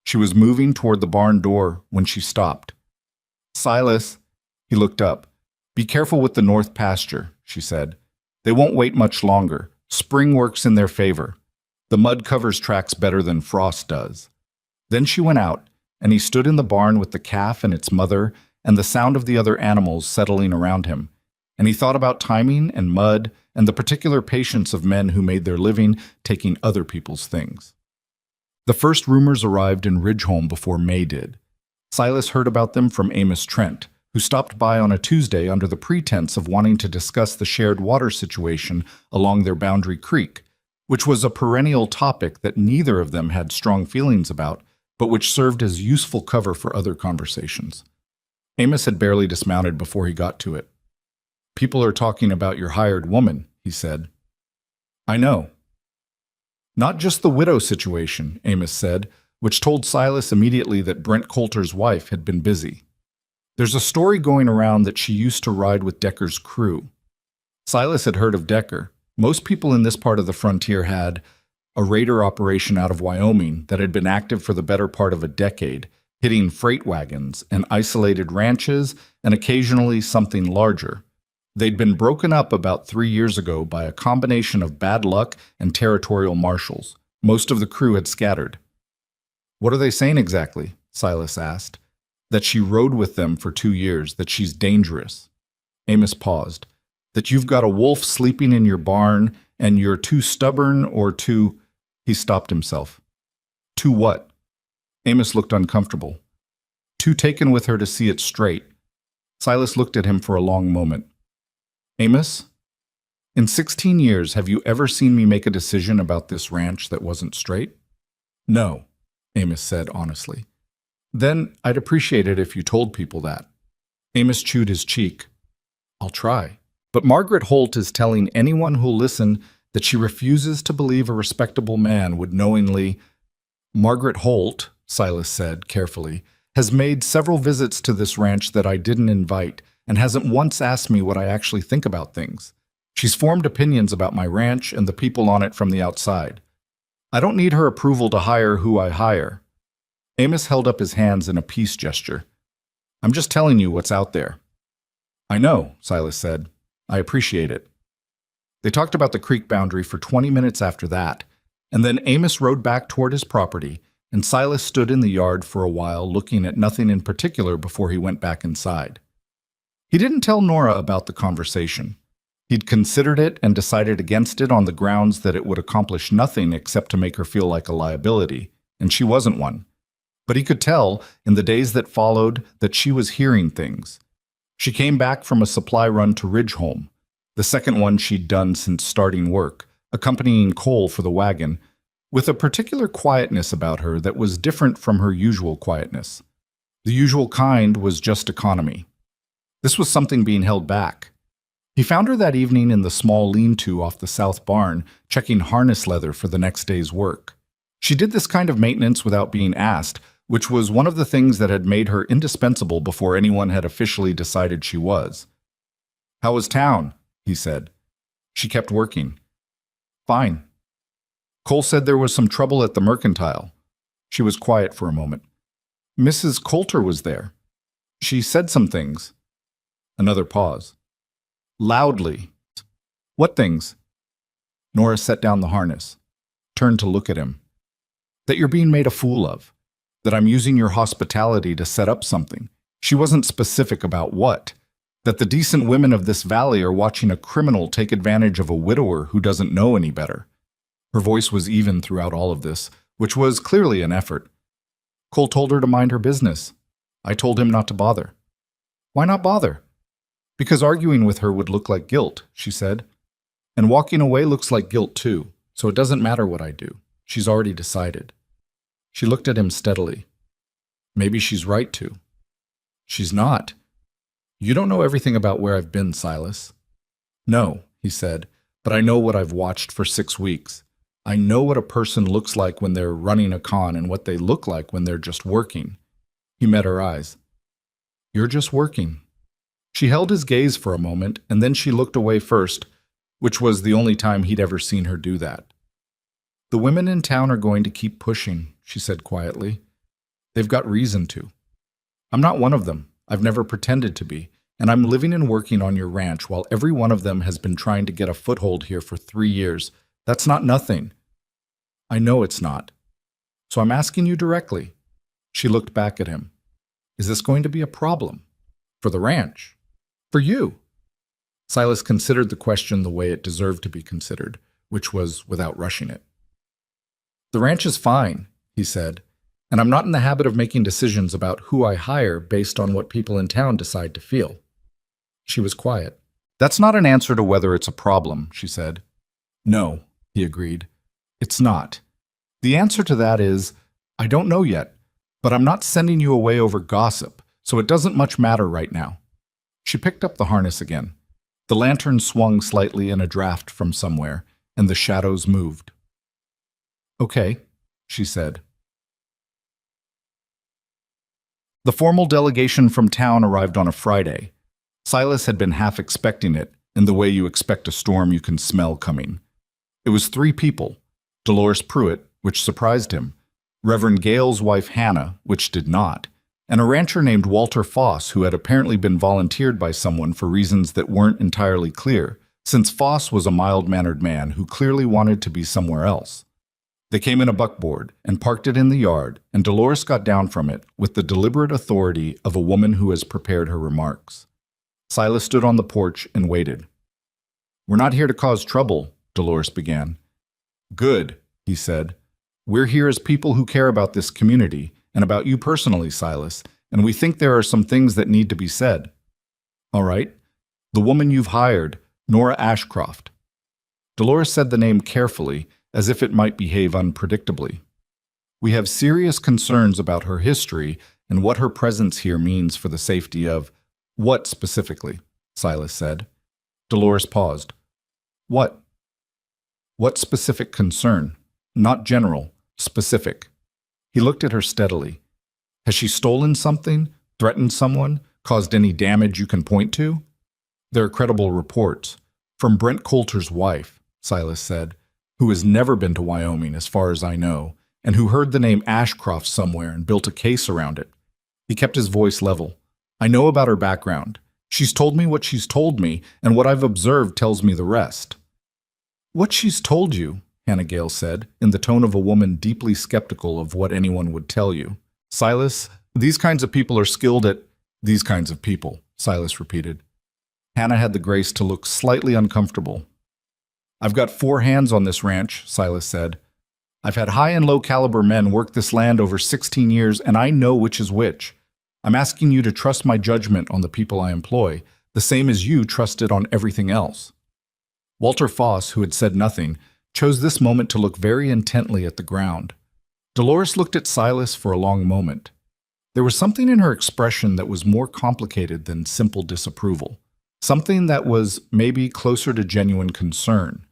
She was moving toward the barn door when she stopped. Silas, he looked up. Be careful with the north pasture, she said. They won't wait much longer. Spring works in their favor. The mud covers tracks better than frost does. Then she went out, and he stood in the barn with the calf and its mother and the sound of the other animals settling around him. And he thought about timing and mud and the particular patience of men who made their living taking other people's things. The first rumors arrived in Ridgeholm before May did. Silas heard about them from Amos Trent, who stopped by on a Tuesday under the pretense of wanting to discuss the shared water situation along their boundary creek, which was a perennial topic that neither of them had strong feelings about, but which served as useful cover for other conversations. Amos had barely dismounted before he got to it. "People are talking about your hired woman," he said. "I know." "Not just the widow situation," Amos said, which told Silas immediately that Brent Coulter's wife had been busy. "There's a story going around that she used to ride with Decker's crew." Silas had heard of Decker. Most people in this part of the frontier had a raider operation out of Wyoming that had been active for the better part of a decade, hitting freight wagons and isolated ranches and occasionally something larger. They'd been broken up about 3 years ago by a combination of bad luck and territorial marshals. Most of the crew had scattered. "What are they saying exactly?" Silas asked. "That she rode with them for 2 years, that she's dangerous." Amos paused. "That you've got a wolf sleeping in your barn and you're too stubborn or too—" He stopped himself. "Too what?" Amos looked uncomfortable. "Too taken with her to see it straight." Silas looked at him for a long moment. "Amos, in 16 years, have you ever seen me make a decision about this ranch that wasn't straight?" "No," Amos said honestly. "Then I'd appreciate it if you told people that." Amos chewed his cheek. "I'll try. But Margaret Holt is telling anyone who'll listen that she refuses to believe a respectable man would knowingly—" "Margaret Holt," Silas said carefully, "has made several visits to this ranch that I didn't invite and hasn't once asked me what I actually think about things. She's formed opinions about my ranch and the people on it from the outside. I don't need her approval to hire who I hire." Amos held up his hands in a peace gesture. "I'm just telling you what's out there." "I know," Silas said. "I appreciate it." They talked about the creek boundary for 20 minutes after that, and then Amos rode back toward his property, and Silas stood in the yard for a while looking at nothing in particular before he went back inside. He didn't tell Nora about the conversation. He'd considered it and decided against it on the grounds that it would accomplish nothing except to make her feel like a liability, and she wasn't one. But he could tell, in the days that followed, that she was hearing things. She came back from a supply run to Ridgeholm, the second one she'd done since starting work, accompanying coal for the wagon, with a particular quietness about her that was different from her usual quietness. The usual kind was just economy. This was something being held back. He found her that evening in the small lean-to off the south barn, checking harness leather for the next day's work. She did this kind of maintenance without being asked, which was one of the things that had made her indispensable before anyone had officially decided she was. "How was town?" he said. She kept working. "Fine." "Cole said there was some trouble at the Mercantile." She was quiet for a moment. "Mrs. Coulter was there. She said some things." Another pause. "Loudly." "What things?" Nora set down the harness, turned to look at him. "That you're being made a fool of. That I'm using your hospitality to set up something." She wasn't specific about what. That the decent women of this valley are watching a criminal take advantage of a widower who doesn't know any better. Her voice was even throughout all of this, which was clearly an effort. "Cole told her to mind her business. I told him not to bother." "Why not bother?" "Because arguing with her would look like guilt," she said. "And walking away looks like guilt too, so it doesn't matter what I do. She's already decided." She looked at him steadily. "Maybe she's right to." "She's not. You don't know everything about where I've been, Silas." "No," he said, "but I know what I've watched for 6 weeks. I know what a person looks like when they're running a con and what they look like when they're just working." He met her eyes. "You're just working." She held his gaze for a moment, and then she looked away first, which was the only time he'd ever seen her do that. "The women in town are going to keep pushing," she said quietly. "They've got reason to. I'm not one of them. I've never pretended to be, and I'm living and working on your ranch while every one of them has been trying to get a foothold here for 3 years. That's not nothing." "I know it's not. So I'm asking you directly." She looked back at him. "Is this going to be a problem? For the ranch? For you?" Silas considered the question the way it deserved to be considered, which was without rushing it. "The ranch is fine," he said, and I'm not in the habit of making decisions about who I hire based on what people in town decide to feel. She was quiet. That's not an answer to whether it's a problem, she said. No, he agreed. It's not. The answer to that is, I don't know yet, but I'm not sending you away over gossip, so it doesn't much matter right now. She picked up the harness again. The lantern swung slightly in a draft from somewhere, and the shadows moved. Okay, she said. The formal delegation from town arrived on a Friday. Silas had been half expecting it, in the way you expect a storm you can smell coming. It was 3 people: Dolores Pruitt, which surprised him, Reverend Gale's wife Hannah, which did not, and a rancher named Walter Foss, who had apparently been volunteered by someone for reasons that weren't entirely clear, since Foss was a mild-mannered man who clearly wanted to be somewhere else. They came in a buckboard and parked it in the yard, and Dolores got down from it with the deliberate authority of a woman who has prepared her remarks. Silas stood on the porch and waited. We're not here to cause trouble, Dolores began. Good, he said. We're here as people who care about this community and about you personally, Silas, and we think there are some things that need to be said. All right. The woman you've hired, Nora Ashcroft. Dolores said the name carefully, as if it might behave unpredictably. We have serious concerns about her history and what her presence here means for the safety of— What specifically? Silas said. Dolores paused. What? What specific concern? Not general, specific. He looked at her steadily. Has she stolen something, threatened someone, caused any damage you can point to? There are credible reports. From Brent Coulter's wife, Silas said, who has never been to Wyoming as far as I know, and who heard the name Ashcroft somewhere and built a case around it. He kept his voice level. I know about her background. She's told me what she's told me, and what I've observed tells me the rest. What she's told you, Hannah Gale said, in the tone of a woman deeply skeptical of what anyone would tell you. Silas, these kinds of people are skilled at— These kinds of people, Silas repeated. Hannah had the grace to look slightly uncomfortable. I've got 4 hands on this ranch, Silas said. I've had high and low caliber men work this land over 16 years, and I know which is which. I'm asking you to trust my judgment on the people I employ, the same as you trusted on everything else. Walter Foss, who had said nothing, chose this moment to look very intently at the ground. Dolores looked at Silas for a long moment. There was something in her expression that was more complicated than simple disapproval, something that was maybe closer to genuine concern.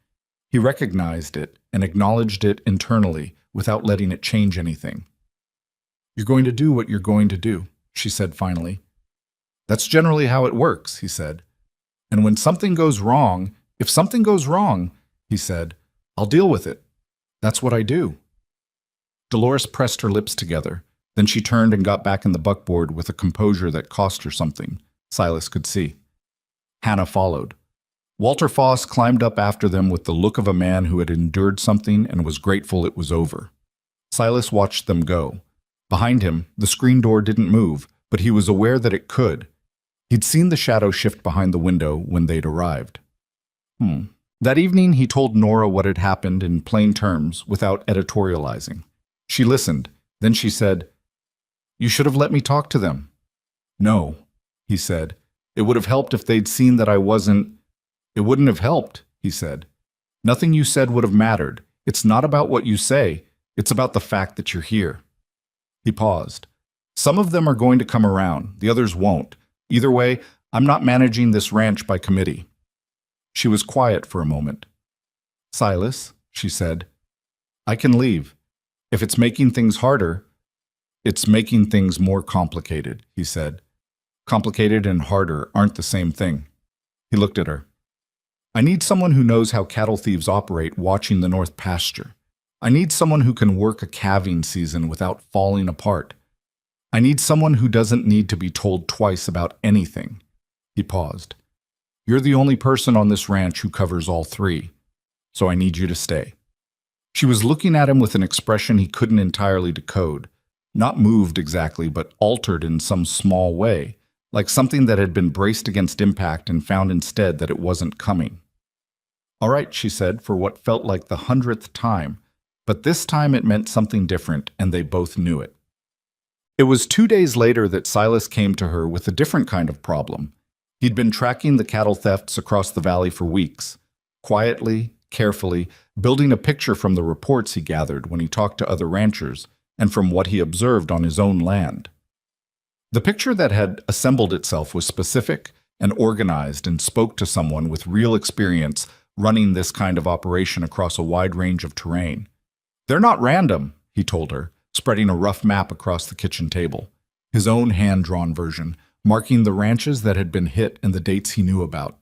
He recognized it and acknowledged it internally without letting it change anything. You're going to do what you're going to do, she said finally. That's generally how it works, he said. And when something goes wrong, if something goes wrong, he said, I'll deal with it. That's what I do. Dolores pressed her lips together. Then she turned and got back in the buckboard with a composure that cost her something, Silas could see. Hannah followed. Walter Foss climbed up after them with the look of a man who had endured something and was grateful it was over. Silas watched them go. Behind him, the screen door didn't move, but he was aware that it could. He'd seen the shadow shift behind the window when they'd arrived. That evening, he told Nora what had happened in plain terms without editorializing. She listened. Then she said, You should have let me talk to them. No, he said. It would have helped if they'd seen that I wasn't— It wouldn't have helped, he said. Nothing you said would have mattered. It's not about what you say. It's about the fact that you're here. He paused. Some of them are going to come around. The others won't. Either way, I'm not managing this ranch by committee. She was quiet for a moment. Silas, she said, I can leave. If it's making things harder— It's making things more complicated, he said. Complicated and harder aren't the same thing. He looked at her. I need someone who knows how cattle thieves operate watching the north pasture. I need someone who can work a calving season without falling apart. I need someone who doesn't need to be told twice about anything. He paused. You're the only person on this ranch who covers all 3, so I need you to stay. She was looking at him with an expression he couldn't entirely decode, not moved exactly, but altered in some small way, like something that had been braced against impact and found instead that it wasn't coming. All right, she said, for what felt like the 100th time, but this time it meant something different, and they both knew it. It was 2 days later that Silas came to her with a different kind of problem. He'd been tracking the cattle thefts across the valley for weeks, quietly, carefully, building a picture from the reports he gathered when he talked to other ranchers and from what he observed on his own land. The picture that had assembled itself was specific and organized and spoke to someone with real experience running this kind of operation across a wide range of terrain. "They're not random," he told her, spreading a rough map across the kitchen table, his own hand-drawn version, marking the ranches that had been hit and the dates he knew about.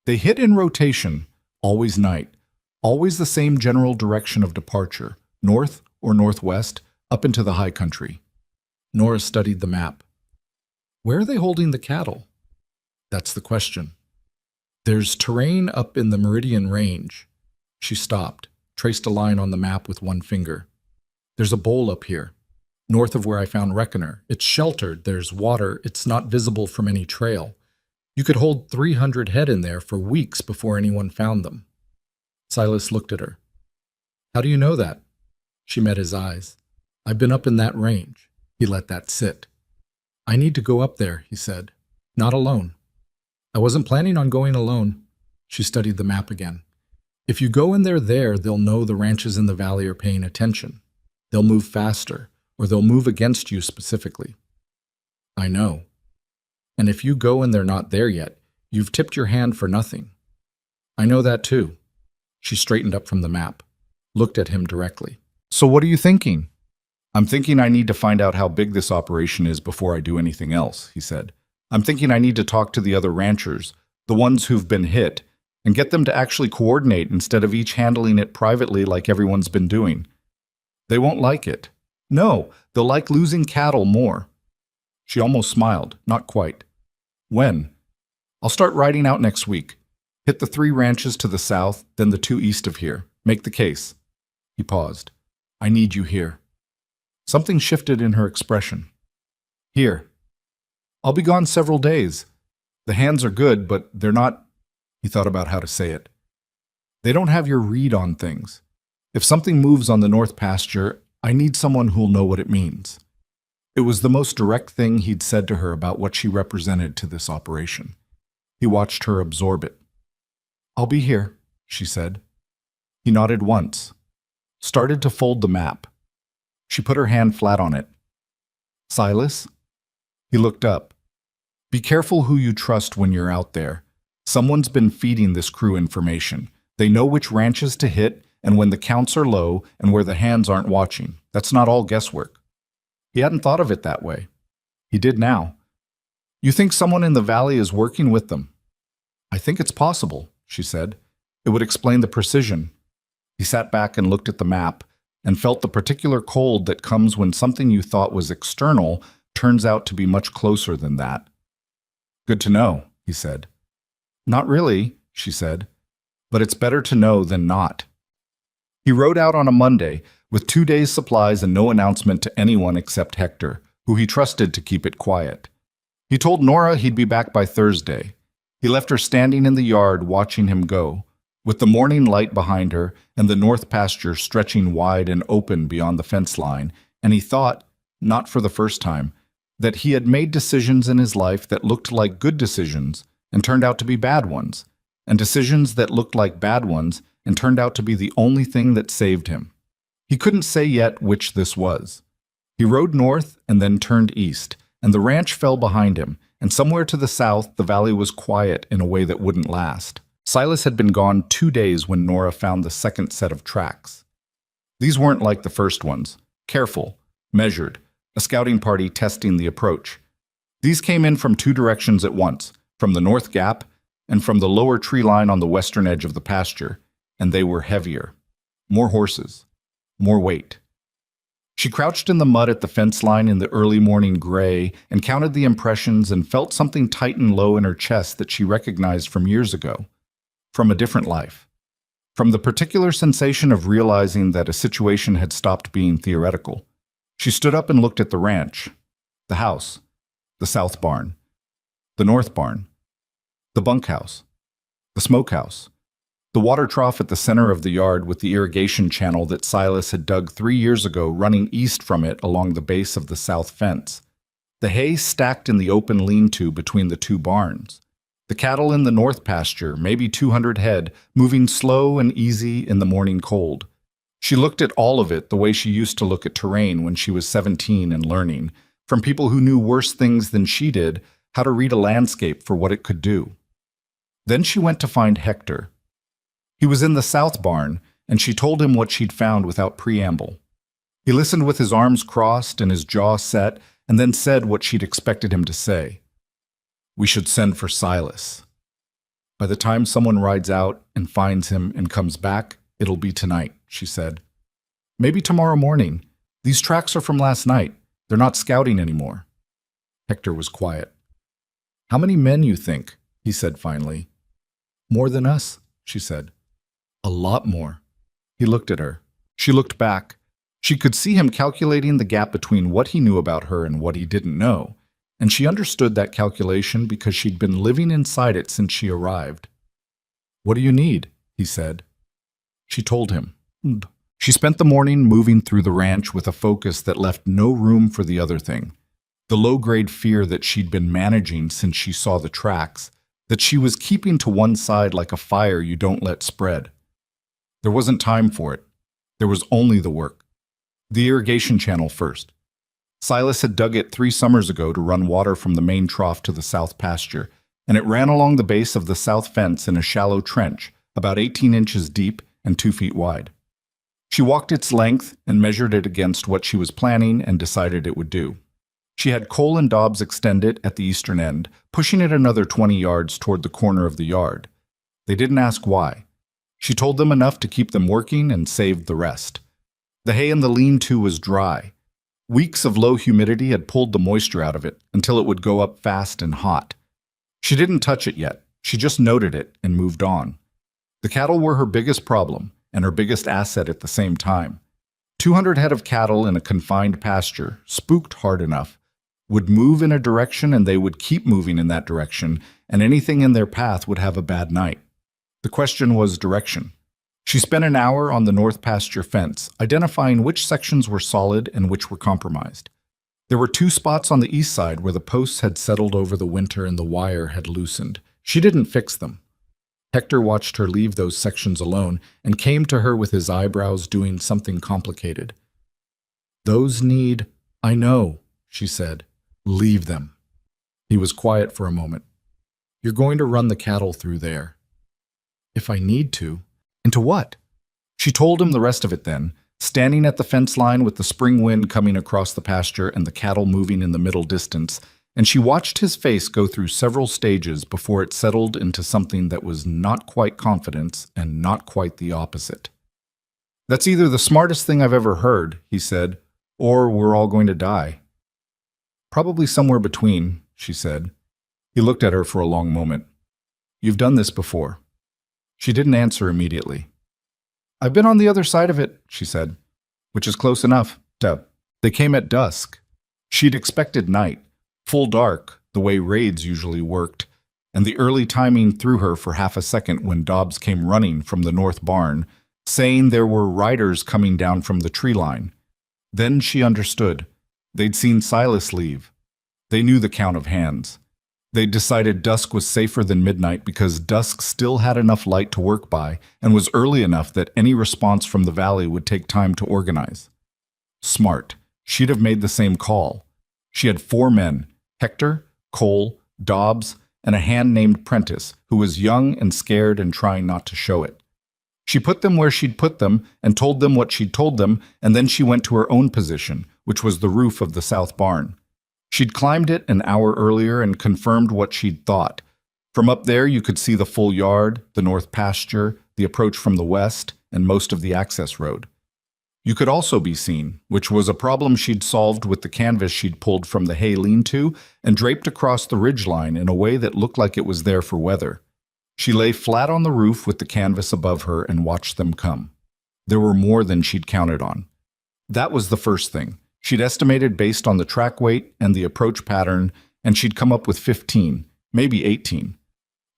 They hit in rotation, always night, always the same general direction of departure, north or northwest, up into the high country. Nora studied the map. "Where are they holding the cattle?" "That's the question." "There's terrain up in the Meridian Range." She stopped, traced a line on the map with one finger. "There's a bowl up here, north of where I found Reckoner. It's sheltered, there's water, it's not visible from any trail. You could hold 300 head in there for weeks before anyone found them." Silas looked at her. "How do you know that?" She met his eyes. "I've been up in that range." He let that sit. "I need to go up there," he said. "Not alone." "I wasn't planning on going alone." She studied the map again. "If you go and they're there, they'll know the ranches in the valley are paying attention. They'll move faster, or they'll move against you specifically." "I know. And if you go and they're not there yet, you've tipped your hand for nothing." "I know that too." She straightened up from the map, looked at him directly. "So what are you thinking?" "I'm thinking I need to find out how big this operation is before I do anything else," he said. "I'm thinking I need to talk to the other ranchers, the ones who've been hit, and get them to actually coordinate instead of each handling it privately like everyone's been doing. They won't like it. No, they'll like losing cattle more." She almost smiled, not quite. "When?" "I'll start riding out next week. Hit the 3 ranches to the south, then the 2 east of here. Make the case." He paused. "I need you here." Something shifted in her expression. "Here. I'll be gone several days. The hands are good, but they're not—" He thought about how to say it. "They don't have your read on things. If something moves on the north pasture, I need someone who'll know what it means." It was the most direct thing he'd said to her about what she represented to this operation. He watched her absorb it. "I'll be here," she said. He nodded once, started to fold the map. She put her hand flat on it. "Silas?" He looked up. "Be careful who you trust when you're out there. Someone's been feeding this crew information. They know which ranches to hit and when the counts are low and where the hands aren't watching. That's not all guesswork." He hadn't thought of it that way. He did now. "You think someone in the valley is working with them?" "I think it's possible," she said. "It would explain the precision." He sat back and looked at the map and felt the particular cold that comes when something you thought was external turns out to be much closer than that. "Good to know," he said. "Not really," she said, "but it's better to know than not." He rode out on a Monday with 2 days' supplies and no announcement to anyone except Hector, who he trusted to keep it quiet. He told Nora he'd be back by Thursday. He left her standing in the yard watching him go, with the morning light behind her and the north pasture stretching wide and open beyond the fence line, and he thought, not for the first time, that he had made decisions in his life that looked like good decisions and turned out to be bad ones, and decisions that looked like bad ones and turned out to be the only thing that saved him. He couldn't say yet which this was. He rode north and then turned east, and the ranch fell behind him, and somewhere to the south the valley was quiet in a way that wouldn't last. Silas had been gone 2 days when Nora found the second set of tracks. These weren't like the first ones. Careful, measured, a scouting party testing the approach. These came in from 2 directions at once, from the north gap and from the lower tree line on the western edge of the pasture, and they were heavier. More horses. More weight. She crouched in the mud at the fence line in the early morning gray and counted the impressions and felt something tighten low in her chest that she recognized from years ago, from a different life, from the particular sensation of realizing that a situation had stopped being theoretical. She stood up and looked at the ranch, the house, the south barn, the north barn, the bunkhouse, the smokehouse, The water trough at the center of the yard with the irrigation channel that Silas had dug 3 years ago running east from it along the base of the south fence. The hay stacked in the open lean-to between the two barns. The cattle in the north pasture, maybe 200 head, moving slow and easy in the morning cold. She looked at all of it the way she used to look at terrain when she was 17 and learning, from people who knew worse things than she did, how to read a landscape for what it could do. Then she went to find Hector. He was in the south barn, and she told him what she'd found without preamble. He listened with his arms crossed and his jaw set, and then said what she'd expected him to say. "We should send for Silas. By the time someone rides out and finds him and comes back, it'll be tonight," she said. "Maybe tomorrow morning. These tracks are from last night. They're not scouting anymore." Hector was quiet. "How many men, you think?" he said finally. "More than us," she said. "A lot more." He looked at her. She looked back. She could see him calculating the gap between what he knew about her and what he didn't know, and she understood that calculation because she'd been living inside it since she arrived. "What do you need?" he said. She told him. She spent the morning moving through the ranch with a focus that left no room for the other thing. The low-grade fear that she'd been managing since she saw the tracks, that she was keeping to one side like a fire you don't let spread. There wasn't time for it. There was only the work. The irrigation channel first. Silas had dug it 3 summers ago to run water from the main trough to the south pasture, and it ran along the base of the south fence in a shallow trench, about 18 inches deep and 2 feet wide. She walked its length and measured it against what she was planning and decided it would do. She had Cole and Dobbs extend it at the eastern end, pushing it another 20 yards toward the corner of the yard. They didn't ask why. She told them enough to keep them working and saved the rest. The hay in the lean-to was dry. Weeks of low humidity had pulled the moisture out of it until it would go up fast and hot. She didn't touch it yet. She just noted it and moved on. The cattle were her biggest problem and her biggest asset at the same time. 200 head of cattle in a confined pasture, spooked hard enough, would move in a direction and they would keep moving in that direction, and anything in their path would have a bad night. The question was direction. She spent an hour on the north pasture fence, identifying which sections were solid and which were compromised. There were 2 spots on the east side where the posts had settled over the winter and the wire had loosened. She didn't fix them. Hector watched her leave those sections alone and came to her with his eyebrows doing something complicated. "Those need—" "I know," she said. "Leave them." He was quiet for a moment. "You're going to run the cattle through there." "If I need to." "Into what?" She told him the rest of it then, standing at the fence line with the spring wind coming across the pasture and the cattle moving in the middle distance, and she watched his face go through several stages before it settled into something that was not quite confidence and not quite the opposite. "That's either the smartest thing I've ever heard," he said, "or we're all going to die." "Probably somewhere between," she said. He looked at her for a long moment. "You've done this before." She didn't answer immediately. "I've been on the other side of it," she said, "which is close enough. They came at dusk." She'd expected night, full dark, the way raids usually worked, and the early timing threw her for half a second when Dobbs came running from the north barn, saying there were riders coming down from the tree line. Then she understood. They'd seen Silas leave. They knew the count of hands. They'd decided dusk was safer than midnight because dusk still had enough light to work by and was early enough that any response from the valley would take time to organize. Smart. She'd have made the same call. She had 4 men, Hector, Cole, Dobbs, and a hand named Prentice, who was young and scared and trying not to show it. She put them where she'd put them and told them what she'd told them, and then she went to her own position, which was the roof of the south barn. She'd climbed it an hour earlier and confirmed what she'd thought. From up there you could see the full yard, the north pasture, the approach from the west, and most of the access road. You could also be seen, which was a problem she'd solved with the canvas she'd pulled from the hay lean-to and draped across the ridgeline in a way that looked like it was there for weather. She lay flat on the roof with the canvas above her and watched them come. There were more than she'd counted on. That was the first thing. She'd estimated based on the track weight and the approach pattern, and she'd come up with 15, maybe 18.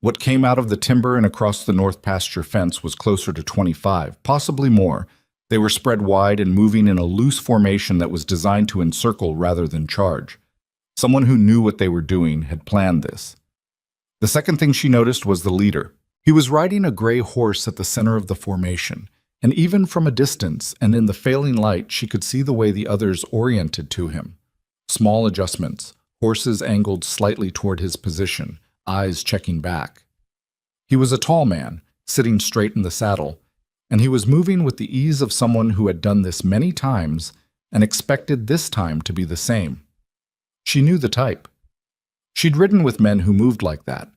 What came out of the timber and across the north pasture fence was closer to 25, possibly more. They were spread wide and moving in a loose formation that was designed to encircle rather than charge. Someone who knew what they were doing had planned this. The second thing she noticed was the leader. He was riding a gray horse at the center of the formation, and even from a distance and in the failing light, she could see the way the others oriented to him. Small adjustments, horses angled slightly toward his position, eyes checking back. He was a tall man, sitting straight in the saddle, and he was moving with the ease of someone who had done this many times and expected this time to be the same. She knew the type. She'd ridden with men who moved like that.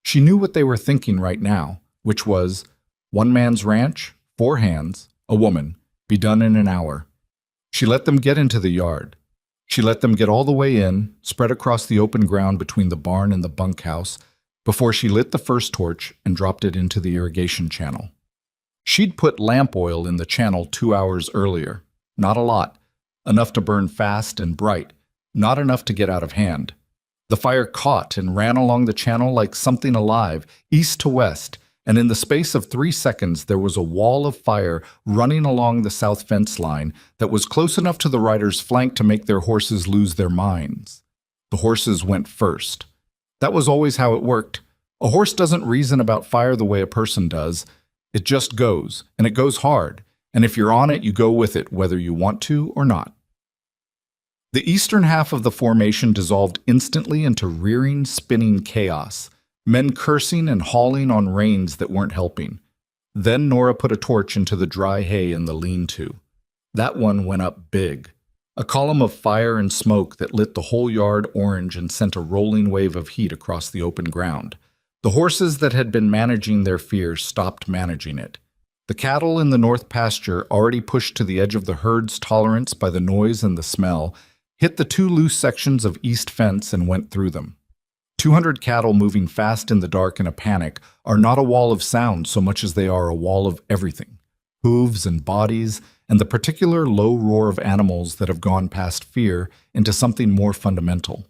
She knew what they were thinking right now, which was, one man's ranch, 4 hands, a woman, be done in an hour. She let them get into the yard. She let them get all the way in, spread across the open ground between the barn and the bunkhouse, before she lit the first torch and dropped it into the irrigation channel. She'd put lamp oil in the channel 2 hours earlier. Not a lot. Enough to burn fast and bright. Not enough to get out of hand. The fire caught and ran along the channel like something alive, east to west, and in the space of 3 seconds there was a wall of fire running along the south fence line that was close enough to the rider's flank to make their horses lose their minds. The horses went first. That was always how it worked. A horse doesn't reason about fire the way a person does. It just goes, and it goes hard, and if you're on it, you go with it, whether you want to or not. The eastern half of the formation dissolved instantly into rearing, spinning chaos, men cursing and hauling on reins that weren't helping. Then Nora put a torch into the dry hay in the lean-to. That one went up big. A column of fire and smoke that lit the whole yard orange and sent a rolling wave of heat across the open ground. The horses that had been managing their fear stopped managing it. The cattle in the north pasture, already pushed to the edge of the herd's tolerance by the noise and the smell, hit the 2 loose sections of east fence and went through them. 200 cattle moving fast in the dark in a panic are not a wall of sound so much as they are a wall of everything. Hooves and bodies, and the particular low roar of animals that have gone past fear into something more fundamental.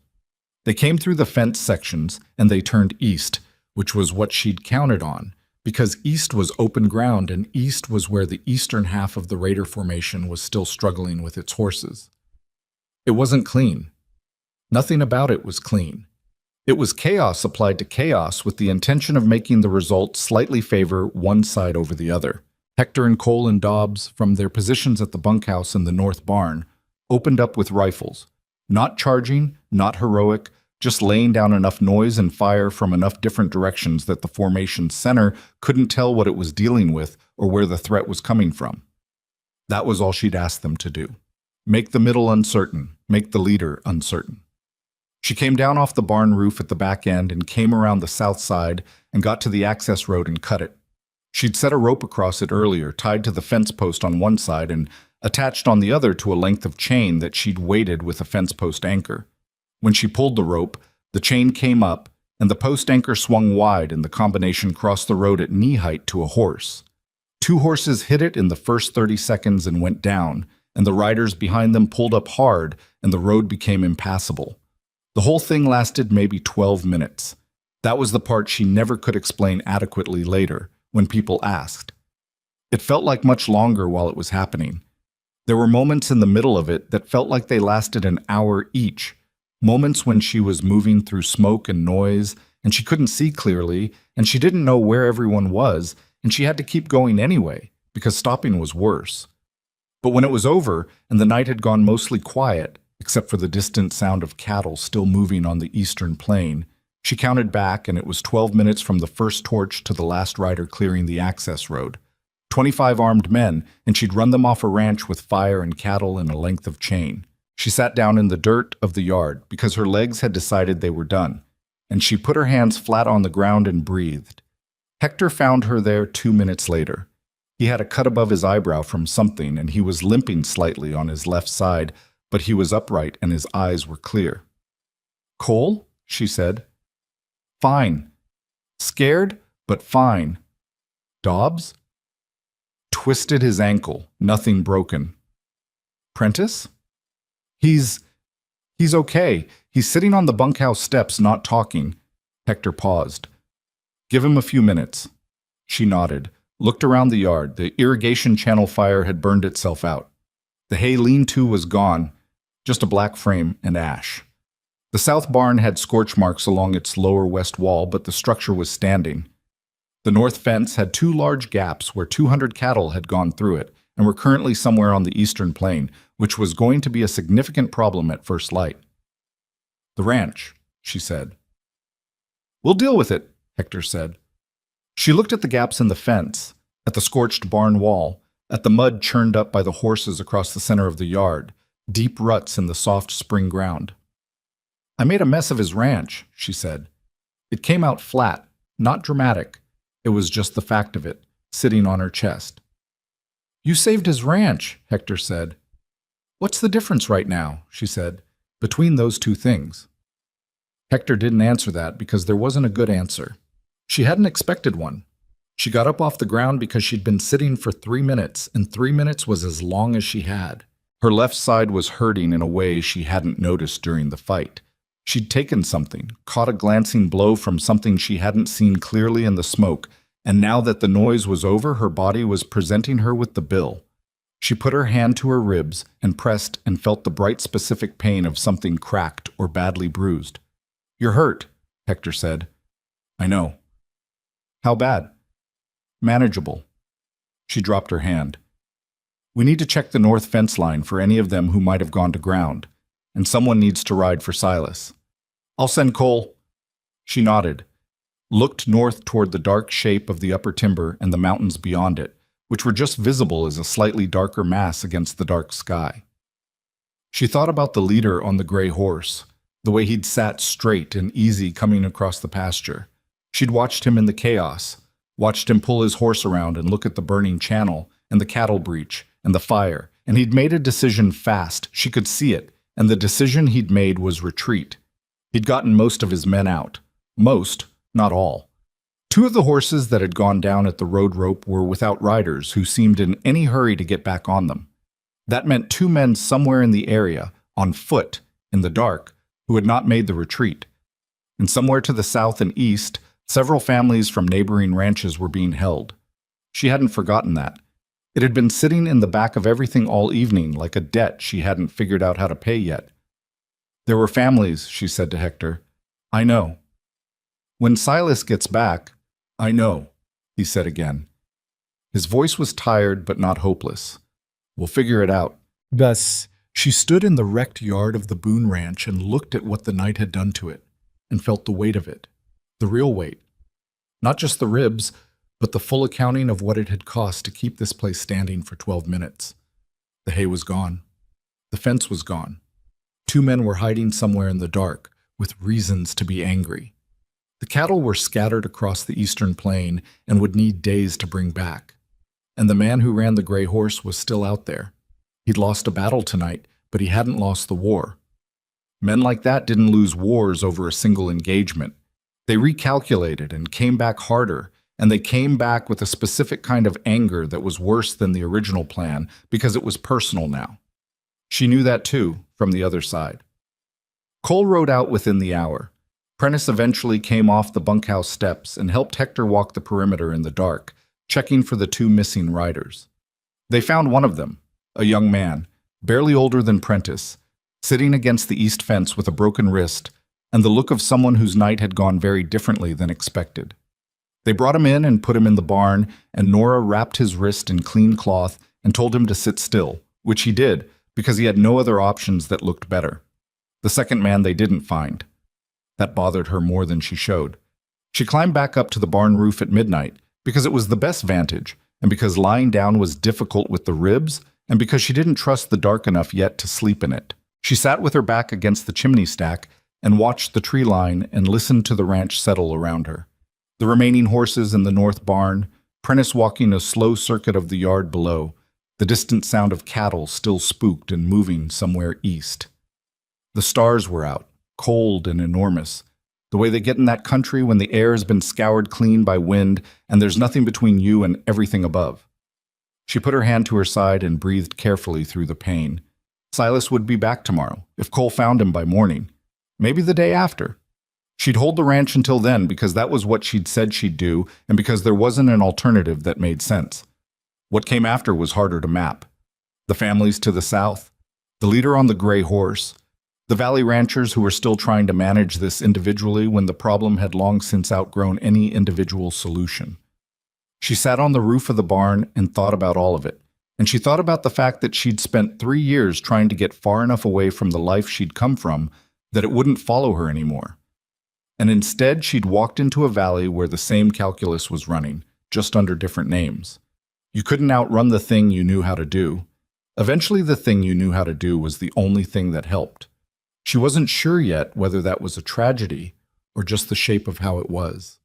They came through the fence sections, and they turned east, which was what she'd counted on, because east was open ground and east was where the eastern half of the raider formation was still struggling with its horses. It wasn't clean. Nothing about it was clean. It was chaos applied to chaos with the intention of making the result slightly favor one side over the other. Hector and Cole and Dobbs, from their positions at the bunkhouse in the north barn, opened up with rifles. Not charging, not heroic, just laying down enough noise and fire from enough different directions that the formation's center couldn't tell what it was dealing with or where the threat was coming from. That was all she'd asked them to do. Make the middle uncertain, make the leader uncertain. She came down off the barn roof at the back end and came around the south side and got to the access road and cut it. She'd set a rope across it earlier, tied to the fence post on one side and attached on the other to a length of chain that she'd weighted with a fence post anchor. When she pulled the rope, the chain came up and the post anchor swung wide and the combination crossed the road at knee height to a horse. 2 horses hit it in the first 30 seconds and went down, and the riders behind them pulled up hard and the road became impassable. The whole thing lasted maybe 12 minutes. That was the part she never could explain adequately later, when people asked. It felt like much longer while it was happening. There were moments in the middle of it that felt like they lasted an hour each. Moments when she was moving through smoke and noise, and she couldn't see clearly, and she didn't know where everyone was, and she had to keep going anyway, because stopping was worse. But when it was over, and the night had gone mostly quiet, except for the distant sound of cattle still moving on the eastern plain, she counted back, and it was 12 minutes from the first torch to the last rider clearing the access road. 25 armed men, and she'd run them off a ranch with fire and cattle and a length of chain. She sat down in the dirt of the yard because her legs had decided they were done, and she put her hands flat on the ground and breathed. Hector found her there 2 minutes later. He had a cut above his eyebrow from something, and he was limping slightly on his left side, but he was upright and his eyes were clear. "Cole?" she said. "Fine. Scared, but fine." "Dobbs?" "Twisted his ankle, nothing broken." "Prentice?" He's okay. He's sitting on the bunkhouse steps, not talking." Hector paused. Give him a few minutes. She nodded, looked around the yard. The irrigation channel fire had burned itself out. The hay lean-to was gone, just a black frame and ash. The south barn had scorch marks along its lower west wall, but the structure was standing. The north fence had two large gaps where 200 cattle had gone through it and were currently somewhere on the eastern plain, which was going to be a significant problem at first light. "The ranch," she said. "We'll deal with it," Hector said. She looked at the gaps in the fence, at the scorched barn wall, at the mud churned up by the horses across the center of the yard, deep ruts in the soft spring ground. "I made a mess of his ranch," she said. It came out flat, not dramatic. It was just the fact of it, sitting on her chest. "You saved his ranch," Hector said. "What's the difference right now," she said, "between those two things?" Hector didn't answer that because there wasn't a good answer. She hadn't expected one. She got up off the ground because she'd been sitting for 3 minutes, and 3 minutes was as long as she had. Her left side was hurting in a way she hadn't noticed during the fight. She'd taken something, caught a glancing blow from something she hadn't seen clearly in the smoke, and now that the noise was over, her body was presenting her with the bill. She put her hand to her ribs and pressed and felt the bright specific pain of something cracked or badly bruised. "You're hurt," Hector said. "I know." "How bad?" "Manageable." She dropped her hand. "We need to check the north fence line for any of them who might have gone to ground, and someone needs to ride for Silas. I'll send Cole." She nodded, looked north toward the dark shape of the upper timber and the mountains beyond it, which were just visible as a slightly darker mass against the dark sky. She thought about the leader on the gray horse, the way he'd sat straight and easy coming across the pasture. She'd watched him in the chaos, watched him pull his horse around and look at the burning channel and the cattle breach and the fire, and he'd made a decision fast. She could see it, and the decision he'd made was retreat. He'd gotten most of his men out. Most, not all. 2 of the horses that had gone down at the road rope were without riders who seemed in any hurry to get back on them. That meant 2 men somewhere in the area, on foot, in the dark, who had not made the retreat. And somewhere to the south and east, several families from neighboring ranches were being held. She hadn't forgotten that. It had been sitting in the back of everything all evening like a debt she hadn't figured out how to pay yet. "There were families," she said to Hector. "I know." "When Silas gets back, I know," he said again. His voice was tired but not hopeless. "We'll figure it out." Thus, she stood in the wrecked yard of the Boone Ranch and looked at what the night had done to it, and felt the weight of it. The real weight. Not just the ribs, but the full accounting of what it had cost to keep this place standing for 12 minutes. The hay was gone. The fence was gone. 2 men were hiding somewhere in the dark, with reasons to be angry. The cattle were scattered across the eastern plain and would need days to bring back. And the man who ran the gray horse was still out there. He'd lost a battle tonight, but he hadn't lost the war. Men like that didn't lose wars over a single engagement. They recalculated and came back harder, and they came back with a specific kind of anger that was worse than the original plan because it was personal now. She knew that too, from the other side. Cole rode out within the hour. Prentice eventually came off the bunkhouse steps and helped Hector walk the perimeter in the dark, checking for the 2 missing riders. They found one of them, a young man, barely older than Prentice, sitting against the east fence with a broken wrist and the look of someone whose night had gone very differently than expected. They brought him in and put him in the barn, and Nora wrapped his wrist in clean cloth and told him to sit still, which he did because he had no other options that looked better. The second man they didn't find. That bothered her more than she showed. She climbed back up to the barn roof at midnight because it was the best vantage, and because lying down was difficult with the ribs, and because she didn't trust the dark enough yet to sleep in it. She sat with her back against the chimney stack and watched the tree line and listened to the ranch settle around her. The remaining horses in the north barn, Prentice walking a slow circuit of the yard below, the distant sound of cattle still spooked and moving somewhere east. The stars were out, cold and enormous, the way they get in that country when the air has been scoured clean by wind and there's nothing between you and everything above. She put her hand to her side and breathed carefully through the pain. Silas would be back tomorrow, if Cole found him by morning. Maybe the day after. She'd hold the ranch until then because that was what she'd said she'd do and because there wasn't an alternative that made sense. What came after was harder to map. The families to the south, the leader on the gray horse, the valley ranchers who were still trying to manage this individually when the problem had long since outgrown any individual solution. She sat on the roof of the barn and thought about all of it, and she thought about the fact that she'd spent 3 years trying to get far enough away from the life she'd come from that it wouldn't follow her anymore. And instead, she'd walked into a valley where the same calculus was running, just under different names. You couldn't outrun the thing you knew how to do. Eventually, the thing you knew how to do was the only thing that helped. She wasn't sure yet whether that was a tragedy or just the shape of how it was.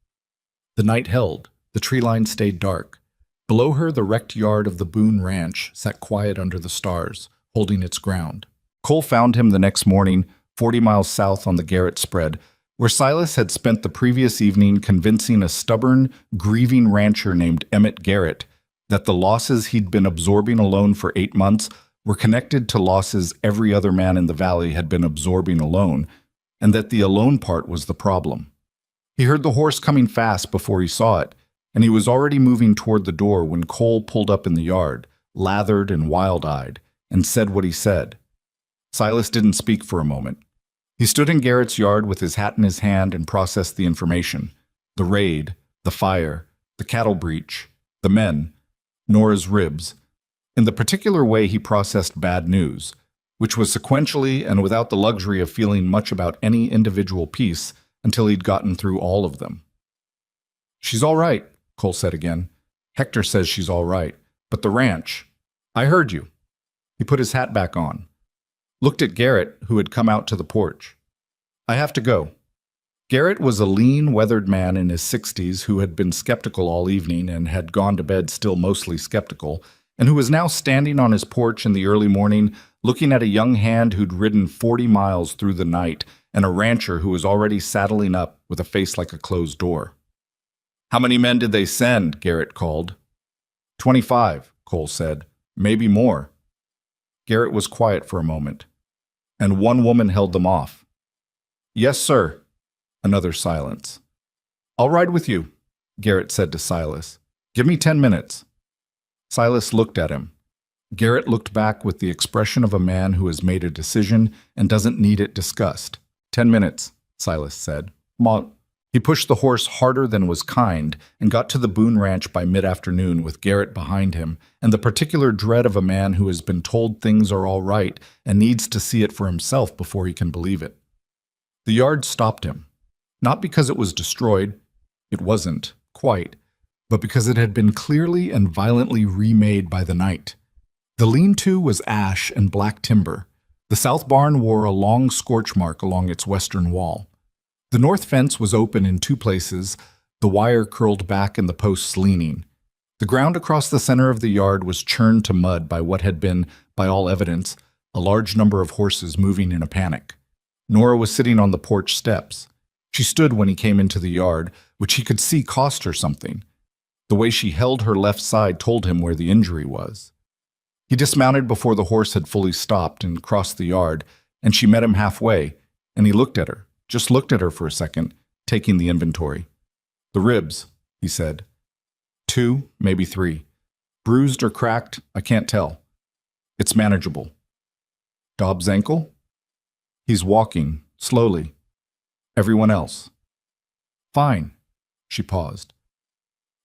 The night held. The tree line stayed dark. Below her, the wrecked yard of the Boone Ranch sat quiet under the stars, holding its ground. Cole found him the next morning, 40 miles south on the Garrett spread, where Silas had spent the previous evening convincing a stubborn, grieving rancher named Emmett Garrett that the losses he'd been absorbing alone for 8 months were connected to losses every other man in the valley had been absorbing alone, and that the alone part was the problem. He heard the horse coming fast before he saw it, and he was already moving toward the door when Cole pulled up in the yard, lathered and wild-eyed, and said what he said. Silas didn't speak for a moment. He stood in Garrett's yard with his hat in his hand and processed the information. The raid, the fire, the cattle breach, the men, Nora's ribs. In the particular way he processed bad news, which was sequentially and without the luxury of feeling much about any individual piece until he'd gotten through all of them. "She's all right," Cole said again. "Hector says she's all right. But the ranch. I heard you." He put his hat back on. Looked at Garrett, who had come out to the porch. "I have to go." Garrett was a lean, weathered man in his 60s who had been skeptical all evening and had gone to bed still mostly skeptical, and who was now standing on his porch in the early morning looking at a young hand who'd ridden 40 miles through the night and a rancher who was already saddling up with a face like a closed door. "How many men did they send?" Garrett called. 25, Cole said. "Maybe more." Garrett was quiet for a moment, and one woman held them off. "Yes, sir." Another silence. "I'll ride with you," Garrett said to Silas. "Give me 10 minutes." Silas looked at him. Garrett looked back with the expression of a man who has made a decision and doesn't need it discussed. 10 minutes, Silas said. He pushed the horse harder than was kind and got to the Boone Ranch by mid-afternoon with Garrett behind him and the particular dread of a man who has been told things are all right and needs to see it for himself before he can believe it. The yard stopped him. Not because it was destroyed, it wasn't, quite, but because it had been clearly and violently remade by the night. The lean-to was ash and black timber. The south barn wore a long scorch mark along its western wall. The north fence was open in 2 places, the wire curled back and the posts leaning. The ground across the center of the yard was churned to mud by what had been, by all evidence, a large number of horses moving in a panic. Nora was sitting on the porch steps. She stood when he came into the yard, which he could see cost her something. The way she held her left side told him where the injury was. He dismounted before the horse had fully stopped and crossed the yard, and she met him halfway, and he looked at her, just looked at her for a second, taking the inventory. "The ribs," he said. 2, maybe 3. Bruised or cracked, I can't tell. It's manageable. Dobb's ankle? He's walking, slowly. Everyone else? Fine. She paused.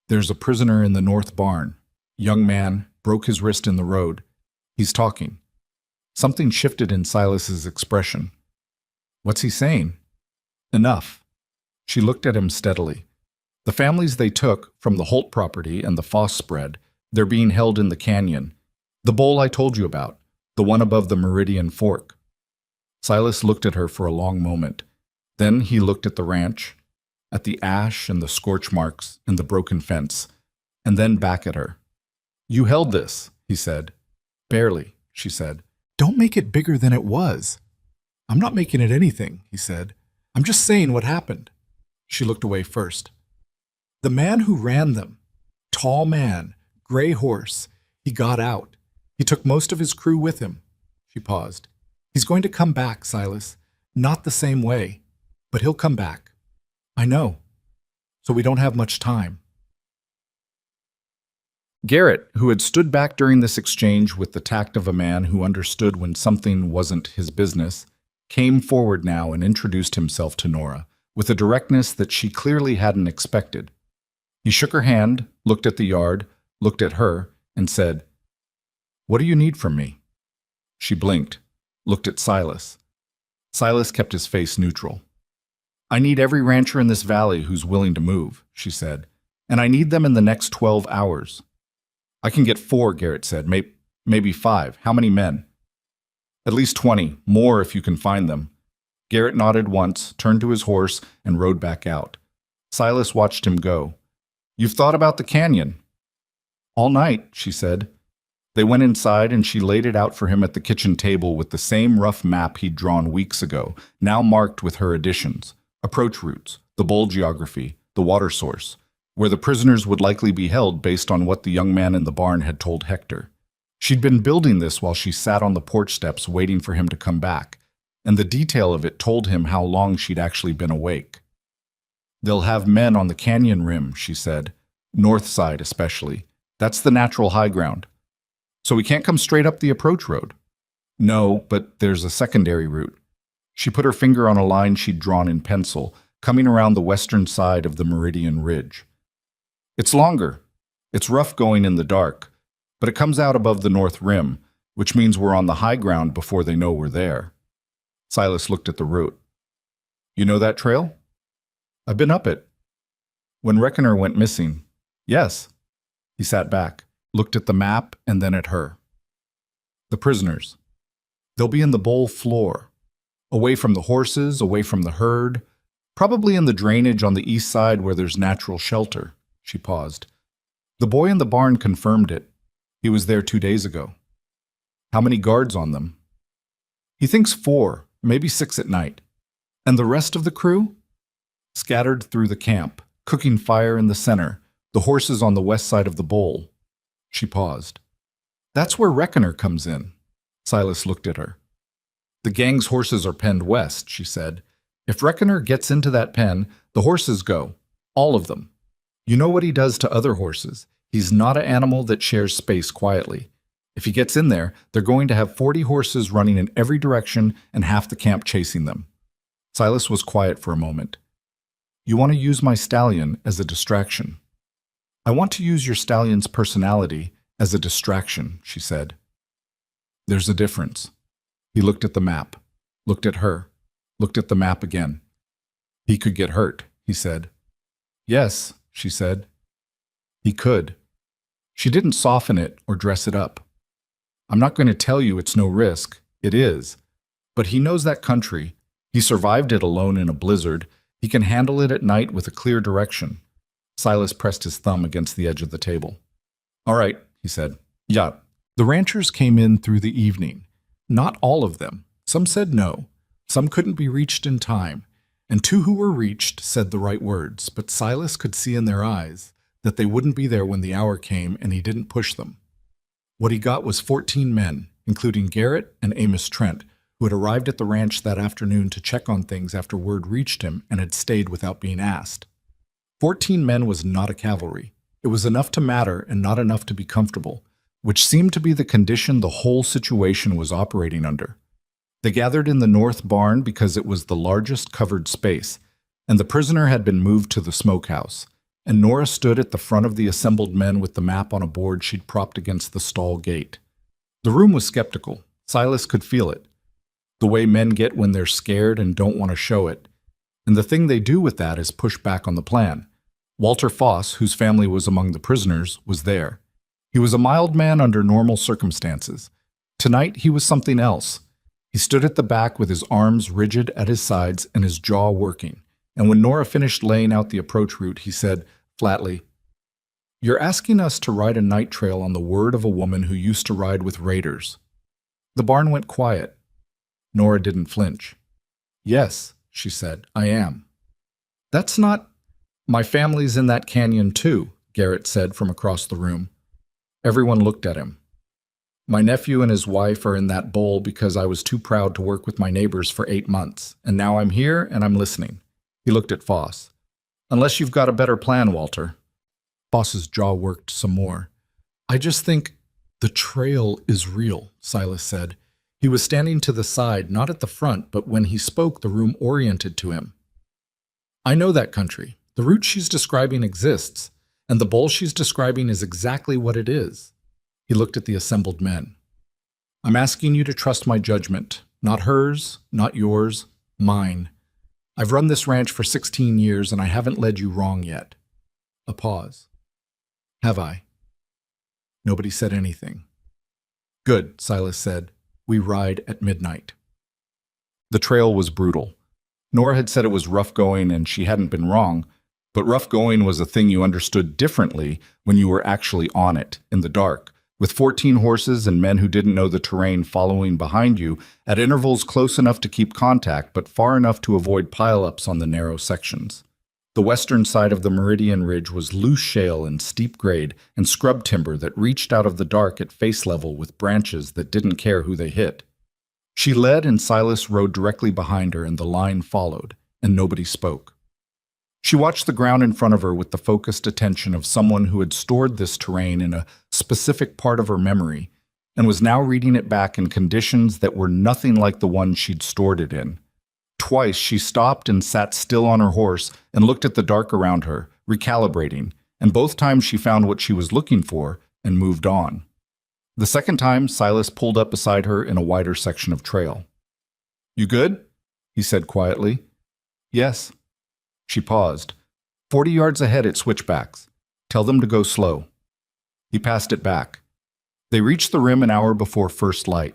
There's a prisoner in the north barn. Young man, broke his wrist in the road. He's talking. Something shifted in Silas's expression. What's he saying? Enough. She looked at him steadily. The families they took from the Holt property and the Foss spread, they're being held in the canyon. The bowl I told you about, the one above the Meridian Fork. Silas looked at her for a long moment. Then he looked at the ranch, at the ash and the scorch marks and the broken fence, and then back at her. You held this, he said. Barely, she said. Don't make it bigger than it was. I'm not making it anything, he said. I'm just saying what happened. She looked away first. The man who ran them, tall man, gray horse, he got out. He took most of his crew with him. She paused. He's going to come back, Silas. Not the same way, but he'll come back. I know. So we don't have much time. Garrett, who had stood back during this exchange with the tact of a man who understood when something wasn't his business, came forward now and introduced himself to Nora with a directness that she clearly hadn't expected. He shook her hand, looked at the yard, looked at her, and said, "What do you need from me?" She blinked, looked at Silas. Silas kept his face neutral. "I need every rancher in this valley who's willing to move," she said, "and I need them in the next 12 hours. "I can get 4, Garrett said, maybe 5. How many men?" "At least 20, more if you can find them." Garrett nodded once, turned to his horse, and rode back out. Silas watched him go. "You've thought about the canyon?" "All night," she said. They went inside and she laid it out for him at the kitchen table with the same rough map he'd drawn weeks ago, now marked with her additions: approach routes, the bowl geography, the water source, where the prisoners would likely be held based on what the young man in the barn had told Hector. She'd been building this while she sat on the porch steps waiting for him to come back, and the detail of it told him how long she'd actually been awake. "They'll have men on the canyon rim," she said, "north side especially. That's the natural high ground. So we can't come straight up the approach road." "No, but there's a secondary route." She put her finger on a line she'd drawn in pencil, coming around the western side of the Meridian Ridge. "It's longer. It's rough going in the dark, but it comes out above the north rim, which means we're on the high ground before they know we're there." Silas looked at the route. "You know that trail?" "I've been up it." "When Reckoner went missing?" "Yes." He sat back, looked at the map and then at her. "The prisoners. They'll be in the bowl floor, away from the horses, away from the herd, probably in the drainage on the east side where there's natural shelter." She paused. "The boy in the barn confirmed it. He was there 2 days ago." "How many guards on them?" "He thinks 4, maybe 6 at night." "And the rest of the crew?" "Scattered through the camp, cooking fire in the center, the horses on the west side of the bowl." She paused. "That's where Reckoner comes in." Silas looked at her. "The gang's horses are penned west," she said. "If Reckoner gets into that pen, the horses go. All of them. You know what he does to other horses. He's not an animal that shares space quietly. If he gets in there, they're going to have 40 horses running in every direction and half the camp chasing them." Silas was quiet for a moment. "You want to use my stallion as a distraction." "I want to use your stallion's personality as a distraction," she said. "There's a difference." He looked at the map, looked at her, looked at the map again. "He could get hurt," he said. "Yes," she said. "He could." She didn't soften it or dress it up. "I'm not going to tell you it's no risk. It is. But he knows that country. He survived it alone in a blizzard. He can handle it at night with a clear direction." Silas pressed his thumb against the edge of the table. "All right," he said. "Yeah." The ranchers came in through the evening. Not all of them. Some said no. Some couldn't be reached in time. And 2 who were reached said the right words, but Silas could see in their eyes that they wouldn't be there when the hour came, and he didn't push them. What he got was 14 men, including Garrett and Amos Trent, who had arrived at the ranch that afternoon to check on things after word reached him and had stayed without being asked. 14 men was not a cavalry. It was enough to matter and not enough to be comfortable, which seemed to be the condition the whole situation was operating under. They gathered in the north barn because it was the largest covered space, and the prisoner had been moved to the smokehouse, and Nora stood at the front of the assembled men with the map on a board she'd propped against the stall gate. The room was skeptical. Silas could feel it. The way men get when they're scared and don't want to show it. And the thing they do with that is push back on the plan. Walter Foss, whose family was among the prisoners, was there. He was a mild man under normal circumstances. Tonight he was something else. He stood at the back with his arms rigid at his sides and his jaw working, and when Nora finished laying out the approach route, he said, flatly, "You're asking us to ride a night trail on the word of a woman who used to ride with raiders." The barn went quiet. Nora didn't flinch. "Yes," she said, "I am." "That's not—" "My family's in that canyon too," Garrett said from across the room. Everyone looked at him. "My nephew and his wife are in that bowl because I was too proud to work with my neighbors for 8 months, and now I'm here and I'm listening." He looked at Foss. Unless you've got a better plan, Walter. Boss's jaw worked some more. I just think the trail is real, Silas said. He was standing to the side, not at the front, but when he spoke, the room oriented to him. I know that country. The route she's describing exists, and the bowl she's describing is exactly what it is. He looked at the assembled men. I'm asking you to trust my judgment. Not hers, not yours, mine. I've run this ranch for 16 years, and I haven't led you wrong yet. A pause. Have I? Nobody said anything. Good, Silas said. We ride at midnight. The trail was brutal. Nora had said it was rough going and she hadn't been wrong, but rough going was a thing you understood differently when you were actually on it, in the dark, with 14 horses and men who didn't know the terrain following behind you at intervals close enough to keep contact but far enough to avoid pile-ups on the narrow sections. The western side of the Meridian Ridge was loose shale and steep grade and scrub timber that reached out of the dark at face level with branches that didn't care who they hit. She led and Silas rode directly behind her and the line followed, and nobody spoke. She watched the ground in front of her with the focused attention of someone who had stored this terrain in a specific part of her memory and was now reading it back in conditions that were nothing like the one she'd stored it in. Twice she stopped and sat still on her horse and looked at the dark around her, recalibrating, and both times she found what she was looking for and moved on. The second time, Silas pulled up beside her in a wider section of trail. You good? He said quietly. Yes. She paused. 40 yards ahead at switchbacks. Tell them to go slow. He passed it back. They reached the rim an hour before first light.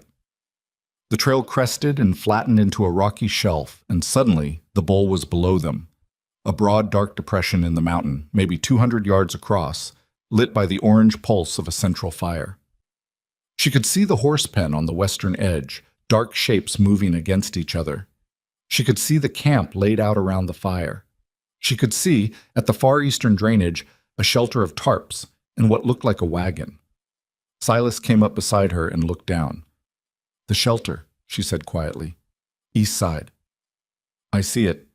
The trail crested and flattened into a rocky shelf, and suddenly the bowl was below them. A broad, dark depression in the mountain, maybe 200 yards across, lit by the orange pulse of a central fire. She could see the horse pen on the western edge, dark shapes moving against each other. She could see the camp laid out around the fire. She could see, at the far eastern drainage, a shelter of tarps and what looked like a wagon. Silas came up beside her and looked down. The shelter, she said quietly. East side. I see it.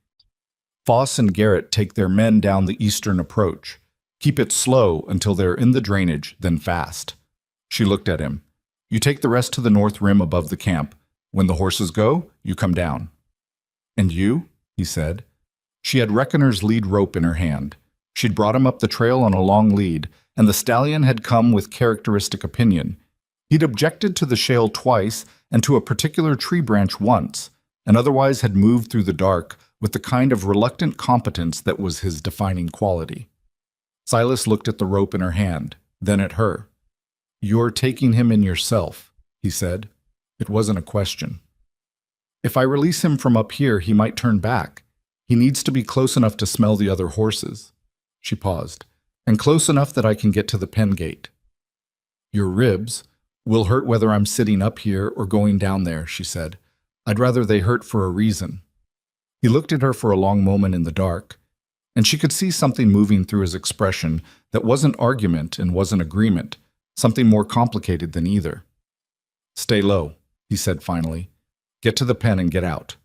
Foss and Garrett take their men down the eastern approach. Keep it slow until they're in the drainage, then fast. She looked at him. You take the rest to the north rim above the camp. When the horses go, you come down. And you? He said. She had Reckoner's lead rope in her hand. She'd brought him up the trail on a long lead, and the stallion had come with characteristic opinion. He'd objected to the shale twice and to a particular tree branch once, and otherwise had moved through the dark with the kind of reluctant competence that was his defining quality. Silas looked at the rope in her hand, then at her. You're taking him in yourself, he said. It wasn't a question. If I release him from up here, he might turn back. He needs to be close enough to smell the other horses. She paused. And close enough that I can get to the pen gate. Your ribs will hurt whether I'm sitting up here or going down there, she said. I'd rather they hurt for a reason. He looked at her for a long moment in the dark, and she could see something moving through his expression that wasn't argument and wasn't agreement, something more complicated than either. Stay low, he said finally. Get to the pen and get out.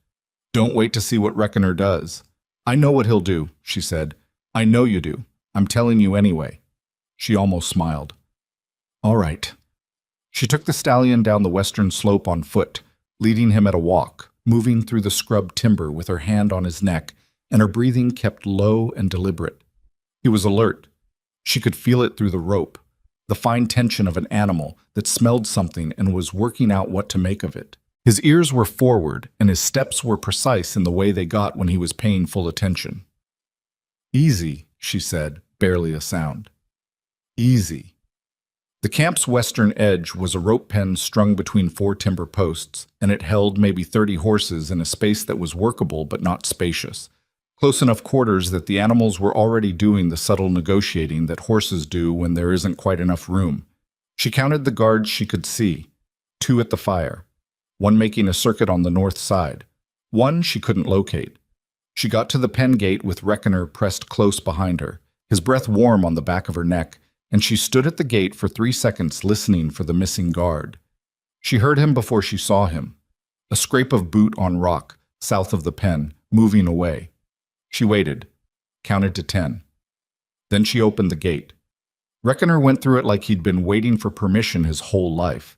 Don't wait to see what Reckoner does. I know what he'll do, she said. I know you do. I'm telling you anyway. She almost smiled. All right. She took the stallion down the western slope on foot, leading him at a walk, moving through the scrub timber with her hand on his neck, and her breathing kept low and deliberate. He was alert. She could feel it through the rope, the fine tension of an animal that smelled something and was working out what to make of it. His ears were forward, and his steps were precise in the way they got when he was paying full attention. Easy, she said, barely a sound. Easy. The camp's western edge was a rope pen strung between 4 timber posts, and it held maybe 30 horses in a space that was workable but not spacious, close enough quarters that the animals were already doing the subtle negotiating that horses do when there isn't quite enough room. She counted the guards she could see, 2 at the fire, 1 making a circuit on the north side, 1 she couldn't locate. She got to the pen gate with Reckoner pressed close behind her, his breath warm on the back of her neck, and she stood at the gate for 3 seconds listening for the missing guard. She heard him before she saw him, a scrape of boot on rock, south of the pen, moving away. She waited. counted to 10. Then she opened the gate. Reckoner went through it like he'd been waiting for permission his whole life.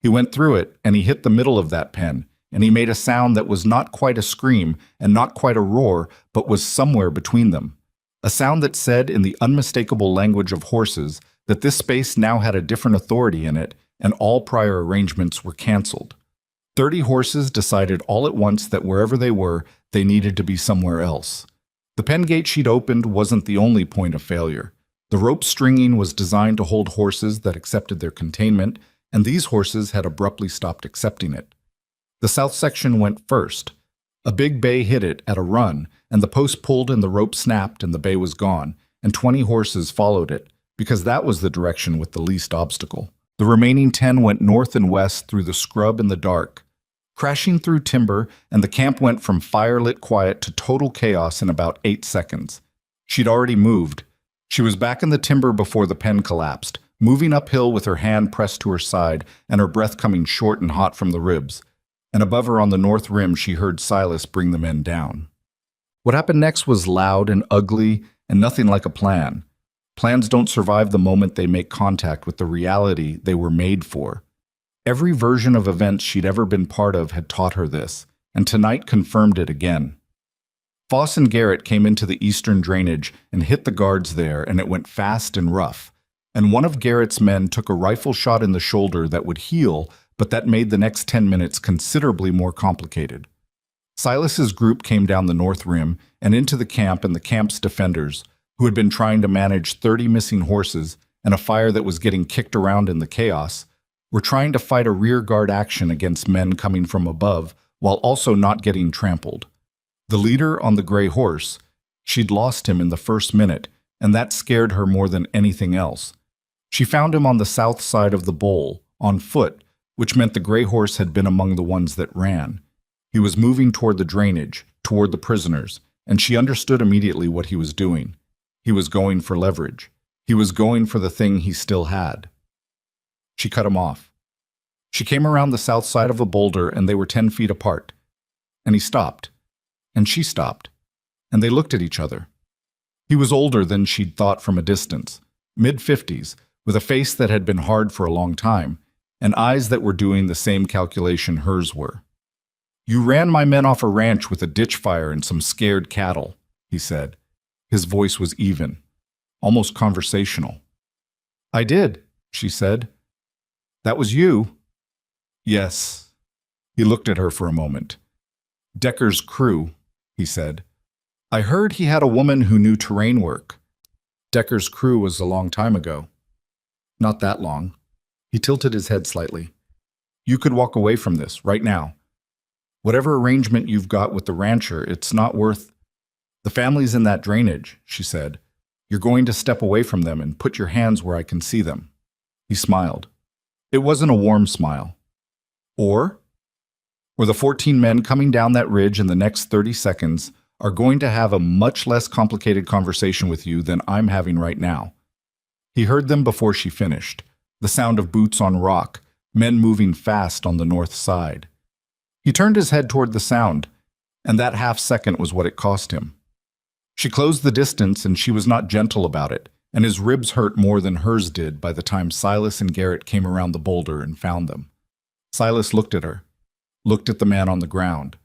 He went through it, and he hit the middle of that pen, and he made a sound that was not quite a scream and not quite a roar, but was somewhere between them. A sound that said, in the unmistakable language of horses, that this space now had a different authority in it, and all prior arrangements were canceled. 30 horses decided all at once that wherever they were, they needed to be somewhere else. The pen gate she'd opened wasn't the only point of failure. The rope stringing was designed to hold horses that accepted their containment, and these horses had abruptly stopped accepting it. The south section went first. A big bay hit it at a run, and the post pulled and the rope snapped and the bay was gone, and 20 horses followed it, because that was the direction with the least obstacle. The remaining 10 went north and west through the scrub and the dark, crashing through timber, and the camp went from firelit quiet to total chaos in about 8 seconds. She'd already moved. She was back in the timber before the pen collapsed, moving uphill with her hand pressed to her side and her breath coming short and hot from the ribs. And above her on the north rim she heard Silas bring the men down. What happened next was loud and ugly and nothing like a plan. Plans don't survive the moment they make contact with the reality they were made for. Every version of events she'd ever been part of had taught her this, and tonight confirmed it again. Foss and Garrett came into the eastern drainage and hit the guards there, and it went fast and rough. And one of Garrett's men took a rifle shot in the shoulder that would heal, but that made the next 10 minutes considerably more complicated. Silas's group came down the north rim and into the camp and the camp's defenders, who had been trying to manage 30 missing horses and a fire that was getting kicked around in the chaos, were trying to fight a rear-guard action against men coming from above while also not getting trampled. The leader on the gray horse, she'd lost him in the first minute, and that scared her more than anything else. She found him on the south side of the bowl, on foot, which meant the gray horse had been among the ones that ran. He was moving toward the drainage, toward the prisoners, and she understood immediately what he was doing. He was going for leverage. He was going for the thing he still had. She cut him off. She came around the south side of a boulder, and they were 10 feet apart. And he stopped. And she stopped. And they looked at each other. He was older than she'd thought from a distance, mid-50s, with a face that had been hard for a long time, and eyes that were doing the same calculation hers were. "You ran my men off a ranch with a ditch fire and some scared cattle," he said. His voice was even, almost conversational. "I did," she said. "That was you?" "Yes." He looked at her for a moment. "Decker's crew," he said. "I heard he had a woman who knew terrain work." Decker's crew was a long time ago. Not that long. He tilted his head slightly. "You could walk away from this, right now. Whatever arrangement you've got with the rancher, it's not worth—" "The family's in that drainage," she said. "You're going to step away from them and put your hands where I can see them." He smiled. It wasn't a warm smile. Or the 14 men coming down that ridge in the next 30 seconds are going to have a much less complicated conversation with you than I'm having right now. He heard them before she finished, the sound of boots on rock, men moving fast on the north side. He turned his head toward the sound, and that half second was what it cost him. She closed the distance, and she was not gentle about it, and his ribs hurt more than hers did by the time Silas and Garrett came around the boulder and found them. Silas looked at her, looked at the man on the ground,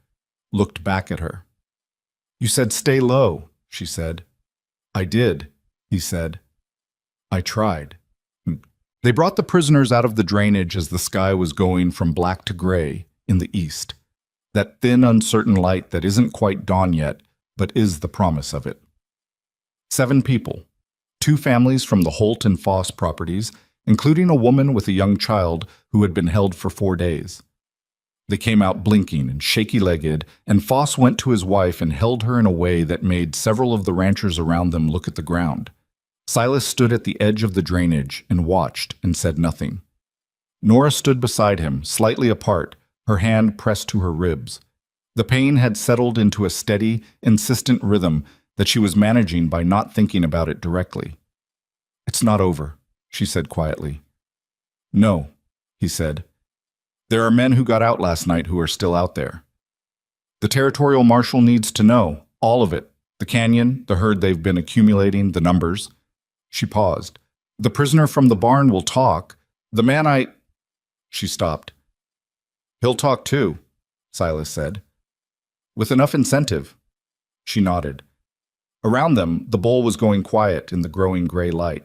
looked back at her. "You said stay low," she said. "I did," he said. "I tried." They brought the prisoners out of the drainage as the sky was going from black to gray in the east, that thin, uncertain light that isn't quite dawn yet, but is the promise of it. 7 people, 2 families from the Holt and Foss properties, including a woman with a young child who had been held for 4 days. They came out blinking and shaky-legged, and Foss went to his wife and held her in a way that made several of the ranchers around them look at the ground. Silas stood at the edge of the drainage and watched and said nothing. Nora stood beside him, slightly apart, her hand pressed to her ribs. The pain had settled into a steady, insistent rhythm that she was managing by not thinking about it directly. "It's not over," she said quietly. "No," he said. "There are men who got out last night who are still out there. The territorial marshal needs to know, all of it, The canyon, the herd they've been accumulating, the numbers. She paused. The prisoner from the barn will talk. The man I... She stopped. He'll talk too, Silas said. With enough incentive. She nodded. Around them, the bowl was going quiet in the growing gray light.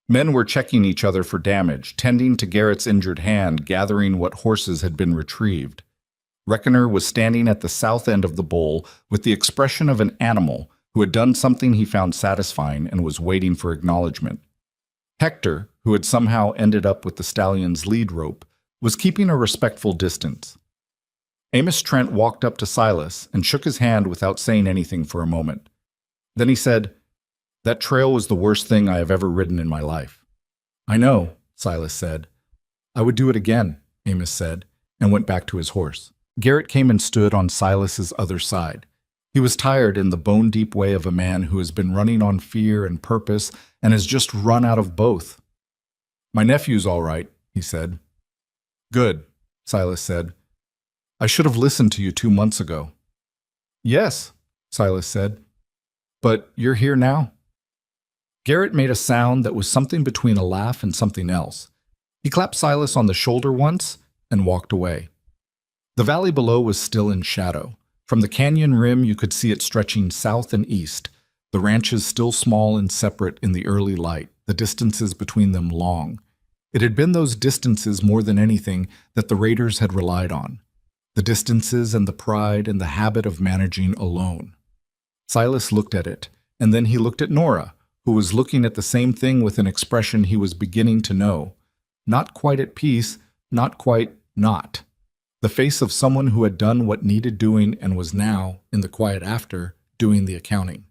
Men were checking each other for damage, tending to Garrett's injured hand, gathering what horses had been retrieved. Reckoner was standing at the south end of the bowl with the expression of an animal who had done something he found satisfying and was waiting for acknowledgement. Hector, who had somehow ended up with the stallion's lead rope, was keeping a respectful distance. Amos Trent walked up to Silas and shook his hand without saying anything for a moment. Then he said, "That trail was the worst thing I have ever ridden in my life." "I know," Silas said. "I would do it again," Amos said, and went back to his horse. Garrett came and stood on Silas's other side. He was tired in the bone-deep way of a man who has been running on fear and purpose and has just run out of both. "My nephew's all right," he said. "Good," Silas said. "I should have listened to you 2 months ago." "Yes," Silas said. "But you're here now?" Garrett made a sound that was something between a laugh and something else. He clapped Silas on the shoulder once and walked away. The valley below was still in shadow. From the canyon rim you could see it stretching south and east, the ranches still small and separate in the early light, the distances between them long. It had been those distances more than anything that the raiders had relied on. The distances and the pride and the habit of managing alone. Silas looked at it, and then he looked at Nora, who was looking at the same thing with an expression he was beginning to know. Not quite at peace, not quite not. The face of someone who had done what needed doing and was now, in the quiet after, doing the accounting.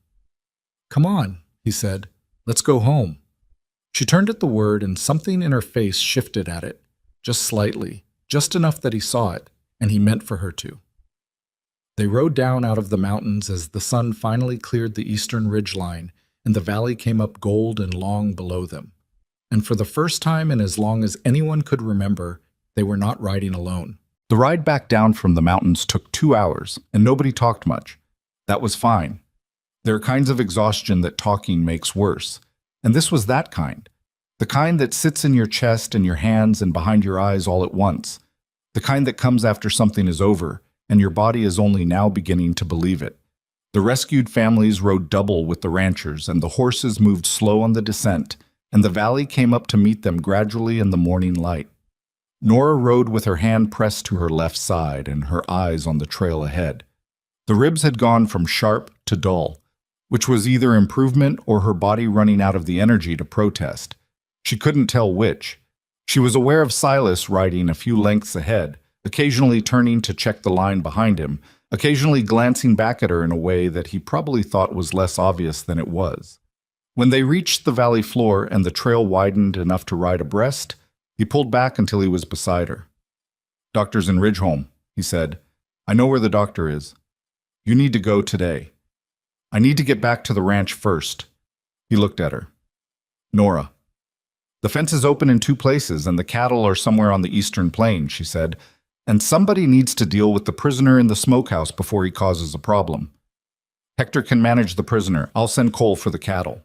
"Come on," he said. "Let's go home." She turned at the word, and something in her face shifted at it, just slightly, just enough that he saw it, and he meant for her to. They rode down out of the mountains as the sun finally cleared the eastern ridgeline, and the valley came up gold and long below them. And for the first time in as long as anyone could remember, they were not riding alone. The ride back down from the mountains took 2 hours, and nobody talked much. That was fine. There are kinds of exhaustion that talking makes worse, and this was that kind. The kind that sits in your chest and your hands and behind your eyes all at once. The kind that comes after something is over, and your body is only now beginning to believe it. The rescued families rode double with the ranchers, and the horses moved slow on the descent, and the valley came up to meet them gradually in the morning light. Nora rode with her hand pressed to her left side and her eyes on the trail ahead. The ribs had gone from sharp to dull, which was either improvement or her body running out of the energy to protest. She couldn't tell which. She was aware of Silas riding a few lengths ahead, occasionally turning to check the line behind him, occasionally glancing back at her in a way that he probably thought was less obvious than it was. When they reached the valley floor and the trail widened enough to ride abreast, he pulled back until he was beside her. "Doctor's in Ridgeholm," he said. "I know where the doctor is. You need to go today. I need to get back to the ranch first." He looked at her. "Nora. The fence is open in 2 places, and the cattle are somewhere on the eastern plain," she said. "And somebody needs to deal with the prisoner in the smokehouse before he causes a problem. Hector can manage the prisoner. I'll send Cole for the cattle.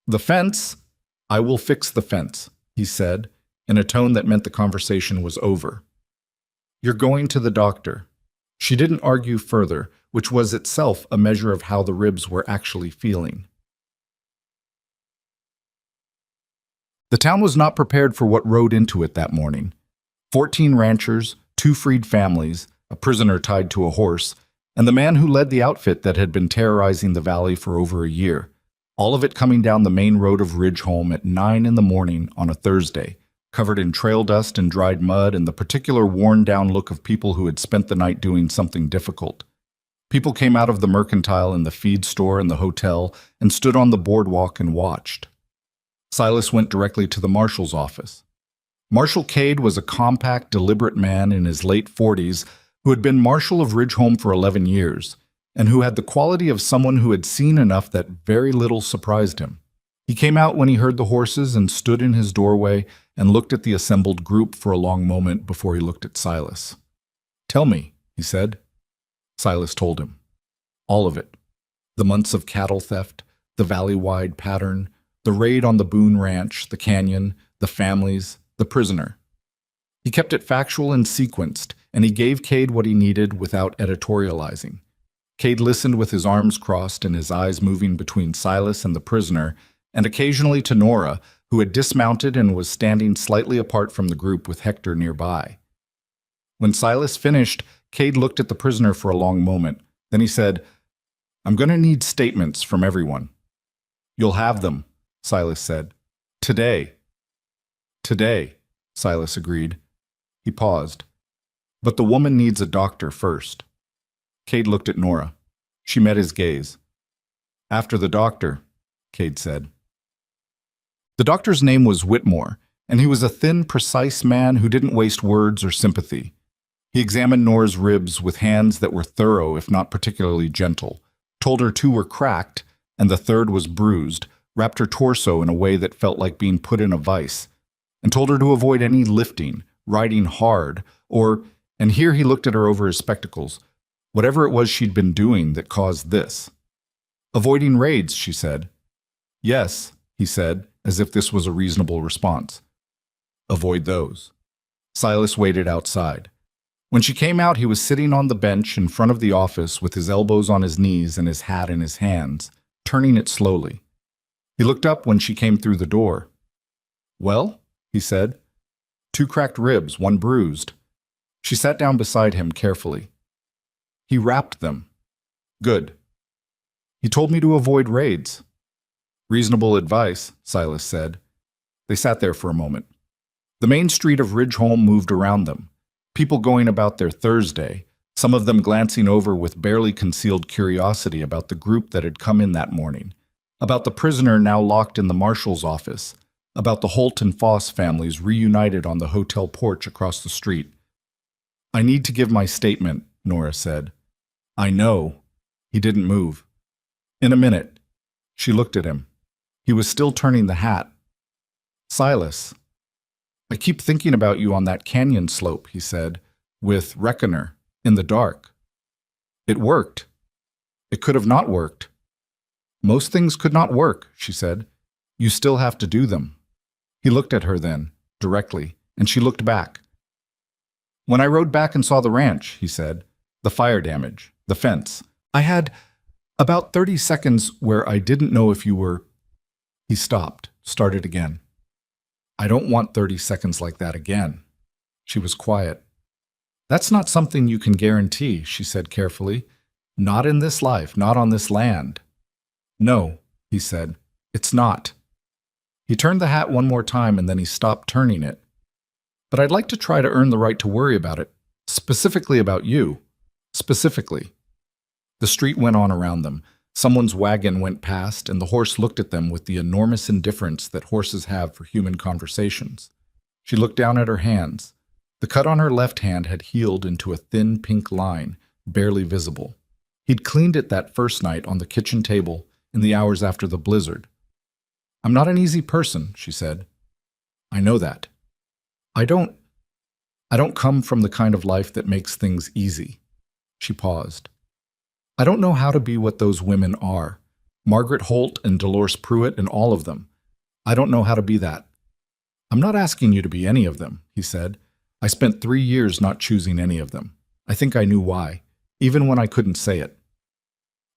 The fence? I will fix the fence," he said, in a tone that meant the conversation was over. "You're going to the doctor." She didn't argue further, which was itself a measure of how the ribs were actually feeling. The town was not prepared for what rode into it that morning. 14 ranchers, 2 freed families, a prisoner tied to a horse, and the man who led the outfit that had been terrorizing the valley for over a year, all of it coming down the main road of Ridgeholm at 9 in the morning on a Thursday, covered in trail dust and dried mud and the particular worn-down look of people who had spent the night doing something difficult. People came out of the mercantile and the feed store and the hotel and stood on the boardwalk and watched. Silas went directly to the marshal's office. Marshal Cade was a compact, deliberate man in his late 40s who had been marshal of Ridgeholm for 11 years, and who had the quality of someone who had seen enough that very little surprised him. He came out when he heard the horses and stood in his doorway and looked at the assembled group for a long moment before he looked at Silas. "Tell me," he said. Silas told him. "All of it." The months of cattle theft, the valley-wide pattern, the raid on the Boone Ranch, the canyon, the families, the prisoner. He kept it factual and sequenced, and he gave Cade what he needed without editorializing. Cade listened with his arms crossed and his eyes moving between Silas and the prisoner, and occasionally to Nora, who had dismounted and was standing slightly apart from the group with Hector nearby. When Silas finished, Cade looked at the prisoner for a long moment. Then he said, "I'm going to need statements from everyone." "You'll have them," Silas said. "Today." "Today," Silas agreed. He paused. "But the woman needs a doctor first." Cade looked at Nora. She met his gaze. "After the doctor," Cade said. The doctor's name was Whitmore, and he was a thin, precise man who didn't waste words or sympathy. He examined Nora's ribs with hands that were thorough if not particularly gentle, told her two were cracked and the third was bruised, wrapped her torso in a way that felt like being put in a vice, and told her to avoid any lifting, riding hard, or, and here he looked at her over his spectacles, whatever it was she'd been doing that caused this. "Avoiding raids," she said. "Yes," he said, as if this was a reasonable response. "Avoid those." Silas waited outside. When she came out, he was sitting on the bench in front of the office with his elbows on his knees and his hat in his hands, turning it slowly. He looked up when she came through the door. "Well?" he said. "2 cracked ribs, 1 bruised." She sat down beside him carefully. "He wrapped them." "Good." "He told me to avoid raids." "Reasonable advice," Silas said. They sat there for a moment. The main street of Ridgeholm moved around them, people going about their Thursday, some of them glancing over with barely concealed curiosity about the group that had come in that morning, about the prisoner now locked in the marshal's office, about the Holt and Foss families reunited on the hotel porch across the street. "I need to give my statement," Nora said. "I know." He didn't move. "In a minute." She looked at him. He was still turning the hat. "Silas, I keep thinking about you on that canyon slope," he said, "with Reckoner, in the dark. It worked. It could have not worked." "Most things could not work," she said. "You still have to do them." He looked at her then, directly, and she looked back. "When I rode back and saw the ranch," he said, "the fire damage, the fence, I had about 30 seconds where I didn't know if you were—" He stopped, started again. "I don't want 30 seconds like that again." She was quiet. "That's not something you can guarantee," she said carefully. "Not in this life, not on this land." "No," he said, "it's not." He turned the hat one more time and then he stopped turning it. "But I'd like to try to earn the right to worry about it, specifically about you. Specifically." The street went on around them. Someone's wagon went past, and the horse looked at them with the enormous indifference that horses have for human conversations. She looked down at her hands. The cut on her left hand had healed into a thin pink line, barely visible. He'd cleaned it that first night on the kitchen table in the hours after the blizzard. "I'm not an easy person," she said. "I know that. I don't come from the kind of life that makes things easy." She paused. "I don't know how to be what those women are. Margaret Holt and Dolores Pruitt and all of them. I don't know how to be that." "I'm not asking you to be any of them," he said. "I spent 3 years not choosing any of them. I think I knew why, even when I couldn't say it."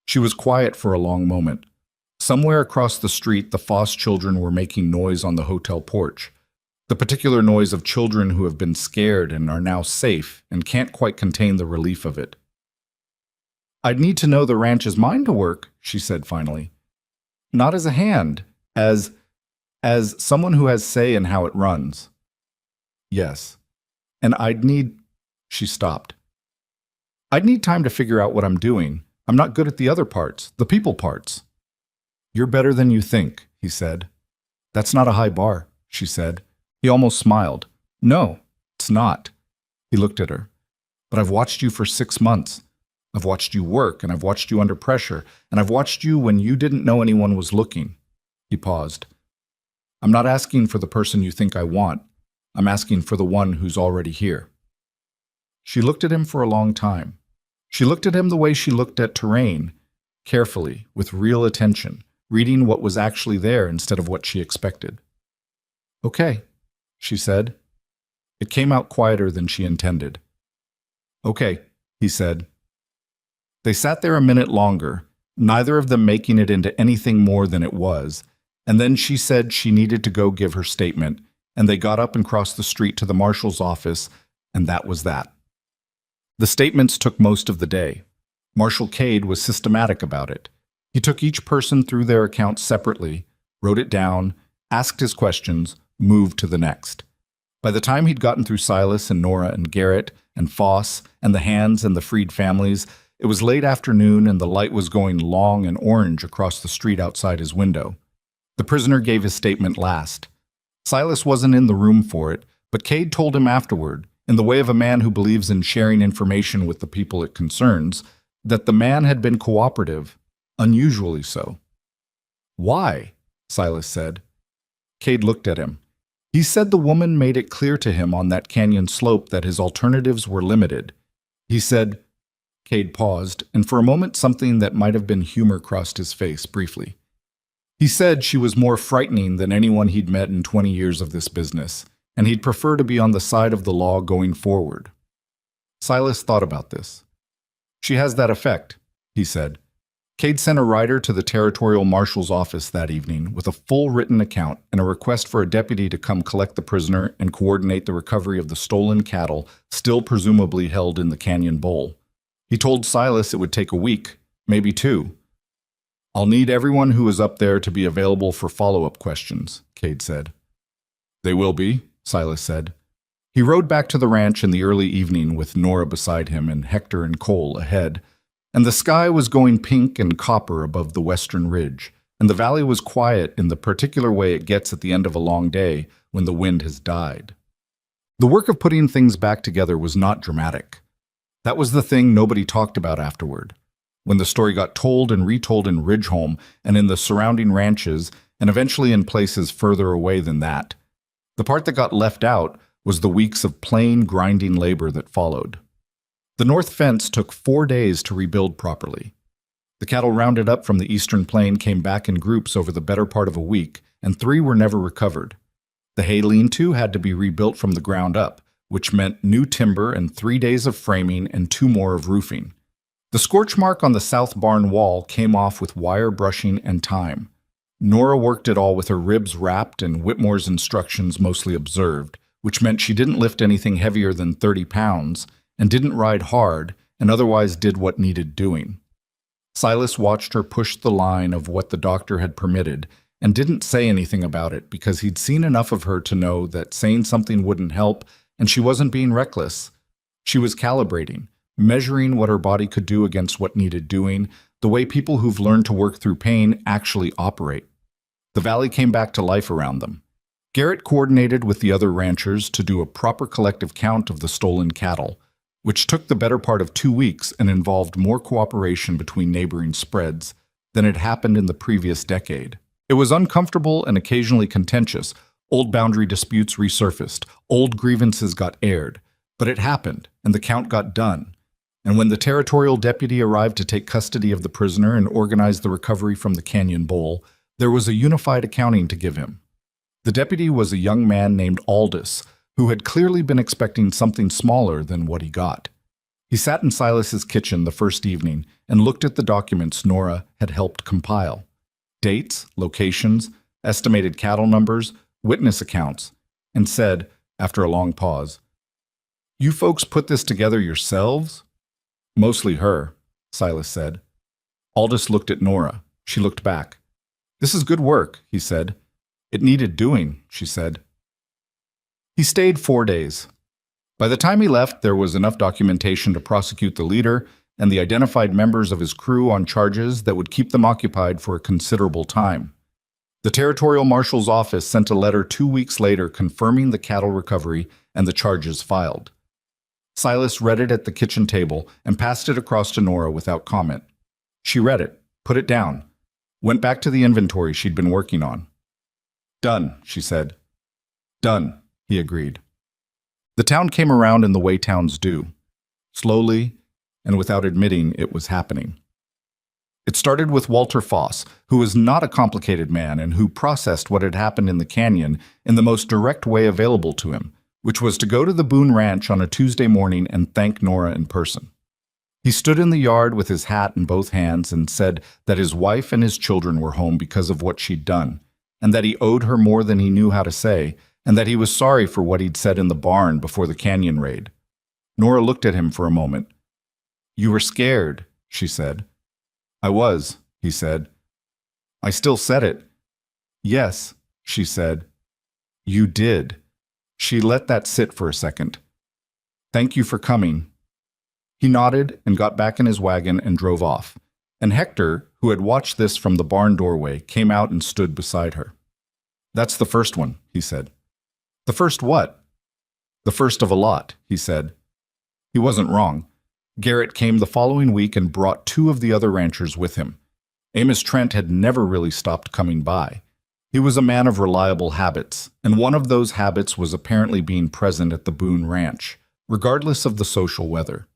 She was quiet for a long moment. Somewhere across the street, the Foss children were making noise on the hotel porch. The particular noise of children who have been scared and are now safe and can't quite contain the relief of it. "I'd need to know the ranch is mine to work," she said finally. "Not as a hand, as someone who has say in how it runs." "Yes. And I'd need—" She stopped. "I'd need time to figure out what I'm doing. I'm not good at the other parts, the people parts." "You're better than you think," he said. "That's not a high bar," she said. He almost smiled. "No, it's not." He looked at her. "But I've watched you for 6 months. I've watched you work, and I've watched you under pressure, and I've watched you when you didn't know anyone was looking." He paused. "I'm not asking for the person you think I want. I'm asking for the one who's already here." She looked at him for a long time. She looked at him the way she looked at terrain, carefully, with real attention, reading what was actually there instead of what she expected. "Okay," she said. It came out quieter than she intended. "Okay," he said. They sat there a minute longer, neither of them making it into anything more than it was, and then she said she needed to go give her statement, and they got up and crossed the street to the marshal's office, and that was that. The statements took most of the day. Marshal Cade was systematic about it. He took each person through their account separately, wrote it down, asked his questions, moved to the next. By the time he'd gotten through Silas and Nora and Garrett and Foss and the Hands and the freed families, it was late afternoon and the light was going long and orange across the street outside his window. The prisoner gave his statement last. Silas wasn't in the room for it, but Cade told him afterward, in the way of a man who believes in sharing information with the people it concerns, that the man had been cooperative, unusually so. "Why?" Silas said. Cade looked at him. He said the woman made it clear to him on that canyon slope that his alternatives were limited. He said, Cade paused, and for a moment something that might have been humor crossed his face briefly. He said she was more frightening than anyone he'd met in 20 years of this business, and he'd prefer to be on the side of the law going forward. Silas thought about this. "She has that effect," he said. Cade sent a rider to the territorial marshal's office that evening with a full written account and a request for a deputy to come collect the prisoner and coordinate the recovery of the stolen cattle still presumably held in the canyon bowl. He told Silas it would take a week, maybe 2. "I'll need everyone who is up there to be available for follow-up questions," Cade said. "They will be," Silas said. He rode back to the ranch in the early evening with Nora beside him and Hector and Cole ahead, and the sky was going pink and copper above the western ridge, and the valley was quiet in the particular way it gets at the end of a long day when the wind has died. The work of putting things back together was not dramatic. That was the thing nobody talked about afterward. When the story got told and retold in Ridgeholm and in the surrounding ranches, and eventually in places further away than that, the part that got left out was the weeks of plain, grinding labor that followed. The north fence took 4 days to rebuild properly. The cattle rounded up from the eastern plain came back in groups over the better part of a week, and 3 were never recovered. The hay lean-to had to be rebuilt from the ground up, which meant new timber and 3 days of framing and 2 more of roofing. The scorch mark on the south barn wall came off with wire brushing and time. Nora worked it all with her ribs wrapped and Whitmore's instructions mostly observed, which meant she didn't lift anything heavier than 30 pounds and didn't ride hard and otherwise did what needed doing. Silas watched her push the line of what the doctor had permitted and didn't say anything about it because he'd seen enough of her to know that saying something wouldn't help, and she wasn't being reckless. She was calibrating, measuring what her body could do against what needed doing, the way people who've learned to work through pain actually operate. The valley came back to life around them. Garrett coordinated with the other ranchers to do a proper collective count of the stolen cattle, which took the better part of 2 weeks and involved more cooperation between neighboring spreads than had happened in the previous decade. It was uncomfortable and occasionally contentious. Old boundary disputes resurfaced, old grievances got aired, but it happened, and the count got done. And when the territorial deputy arrived to take custody of the prisoner and organize the recovery from the canyon bowl, there was a unified accounting to give him. The deputy was a young man named Aldous, who had clearly been expecting something smaller than what he got. He sat in Silas's kitchen the first evening and looked at the documents Nora had helped compile. Dates, locations, estimated cattle numbers, witness accounts, and said, after a long pause, "You folks put this together yourselves?" "Mostly her," Silas said. Aldous looked at Nora. She looked back. "This is good work," he said. "It needed doing," she said. He stayed 4 days. By the time he left, there was enough documentation to prosecute the leader and the identified members of his crew on charges that would keep them occupied for a considerable time. The territorial marshal's office sent a letter 2 weeks later confirming the cattle recovery and the charges filed. Silas read it at the kitchen table and passed it across to Nora without comment. She read it, put it down, went back to the inventory she'd been working on. "Done," she said. "Done," he agreed. The town came around in the way towns do, slowly and without admitting it was happening. It started with Walter Foss, who was not a complicated man and who processed what had happened in the canyon in the most direct way available to him, which was to go to the Boone Ranch on a Tuesday morning and thank Nora in person. He stood in the yard with his hat in both hands and said that his wife and his children were home because of what she'd done, and that he owed her more than he knew how to say, and that he was sorry for what he'd said in the barn before the canyon raid. Nora looked at him for a moment. "You were scared," she said. "I was," he said. "I still said it." "Yes," she said. "You did." She let that sit for a second. "Thank you for coming." He nodded and got back in his wagon and drove off, and Hector, who had watched this from the barn doorway, came out and stood beside her. "That's the first one," he said. "The first what?" "The first of a lot," he said. He wasn't wrong. Garrett came the following week and brought 2 of the other ranchers with him. Amos Trent had never really stopped coming by. He was a man of reliable habits, and one of those habits was apparently being present at the Boone Ranch, regardless of the social weather.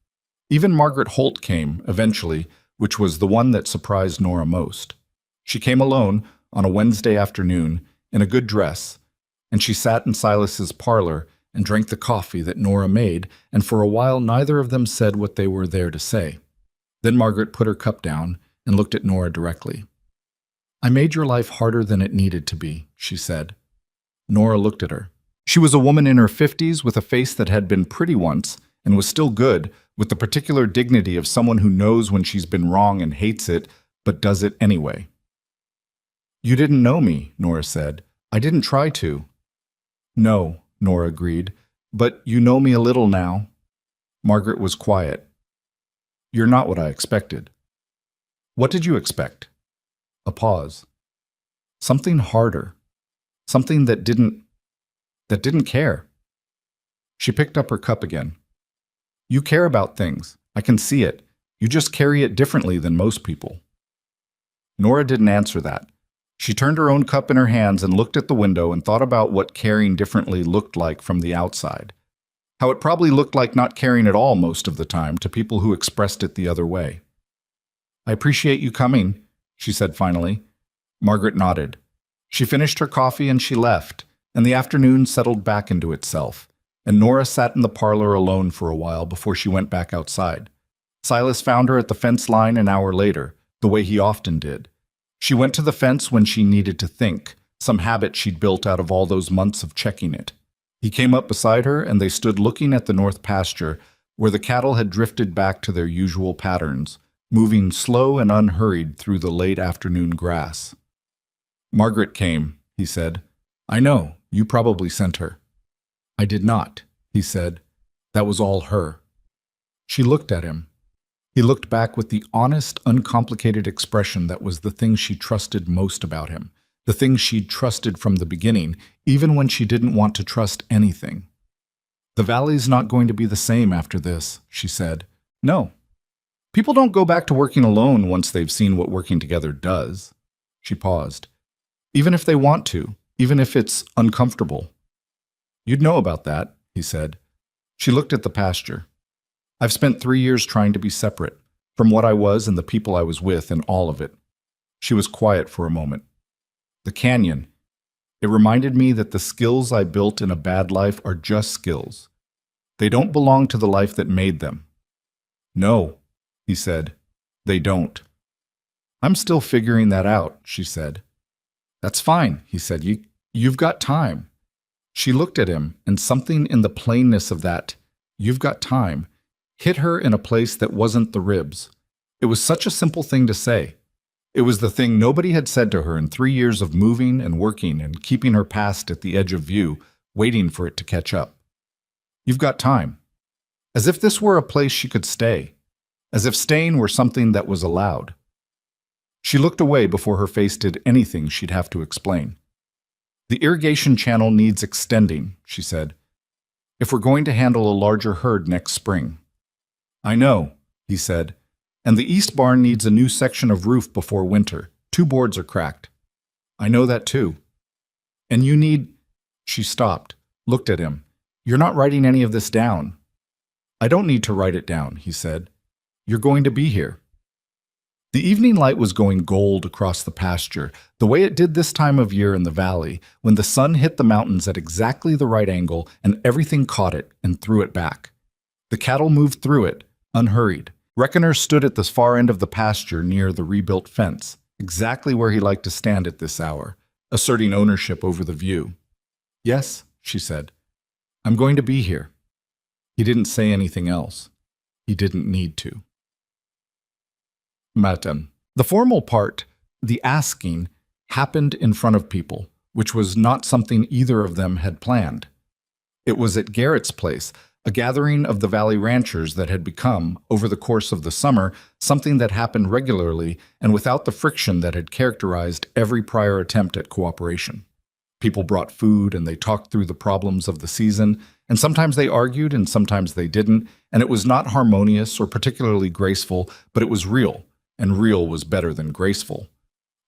Even Margaret Holt came, eventually, which was the one that surprised Nora most. She came alone, on a Wednesday afternoon, in a good dress, and she sat in Silas's parlor and drank the coffee that Nora made, and for a while neither of them said what they were there to say. Then Margaret put her cup down and looked at Nora directly. "I made your life harder than it needed to be," she said. Nora looked at her. She was a woman in her 50s with a face that had been pretty once and was still good, with the particular dignity of someone who knows when she's been wrong and hates it, but does it anyway. "You didn't know me," Nora said. "I didn't try to." "No," Nora agreed, "but you know me a little now." Margaret was quiet. "You're not what I expected." "What did you expect?" A pause. "Something harder. Something that didn't care." She picked up her cup again. "You care about things. I can see it. You just carry it differently than most people." Nora didn't answer that. She turned her own cup in her hands and looked at the window and thought about what caring differently looked like from the outside. How it probably looked like not caring at all most of the time to people who expressed it the other way. "I appreciate you coming," she said finally. Margaret nodded. She finished her coffee and she left, and the afternoon settled back into itself, and Nora sat in the parlor alone for a while before she went back outside. Silas found her at the fence line an hour later, the way he often did. She went to the fence when she needed to think, some habit she'd built out of all those months of checking it. He came up beside her, and they stood looking at the north pasture, where the cattle had drifted back to their usual patterns, moving slow and unhurried through the late afternoon grass. "Margaret came," he said. "I know, you probably sent her." "I did not," he said. "That was all her." She looked at him. He looked back with the honest, uncomplicated expression that was the thing she trusted most about him, the thing she'd trusted from the beginning, even when she didn't want to trust anything. "The valley's not going to be the same after this," she said. "No. People don't go back to working alone once they've seen what working together does." She paused. "Even if they want to, even if it's uncomfortable." "You'd know about that," he said. She looked at the pasture. "I've spent 3 years trying to be separate, from what I was and the people I was with and all of it." She was quiet for a moment. "The canyon. It reminded me that the skills I built in a bad life are just skills. They don't belong to the life that made them." "No," he said. "They don't." "I'm still figuring that out," she said. "That's fine," he said. You've got time." She looked at him, and something in the plainness of that, "you've got time," hit her in a place that wasn't the ribs. It was such a simple thing to say. It was the thing nobody had said to her in 3 years of moving and working and keeping her past at the edge of view, waiting for it to catch up. "You've got time." As if this were a place she could stay. As if staying were something that was allowed. She looked away before her face did anything she'd have to explain. "The irrigation channel needs extending," she said, "if we're going to handle a larger herd next spring." "I know," he said, "and the east barn needs a new section of roof before winter. 2 boards are cracked." "I know that too." "And you need—" She stopped, looked at him. "You're not writing any of this down." "I don't need to write it down," he said. "You're going to be here." The evening light was going gold across the pasture, the way it did this time of year in the valley, when the sun hit the mountains at exactly the right angle and everything caught it and threw it back. The cattle moved through it, unhurried. Reckoner stood at the far end of the pasture near the rebuilt fence, exactly where he liked to stand at this hour, asserting ownership over the view. "Yes," she said, "I'm going to be here." He didn't say anything else. He didn't need to. Matin. The formal part, the asking, happened in front of people, which was not something either of them had planned. It was at Garrett's place, a gathering of the Valley ranchers that had become, over the course of the summer, something that happened regularly and without the friction that had characterized every prior attempt at cooperation. People brought food and they talked through the problems of the season, and sometimes they argued and sometimes they didn't, and it was not harmonious or particularly graceful, but it was real, and real was better than graceful.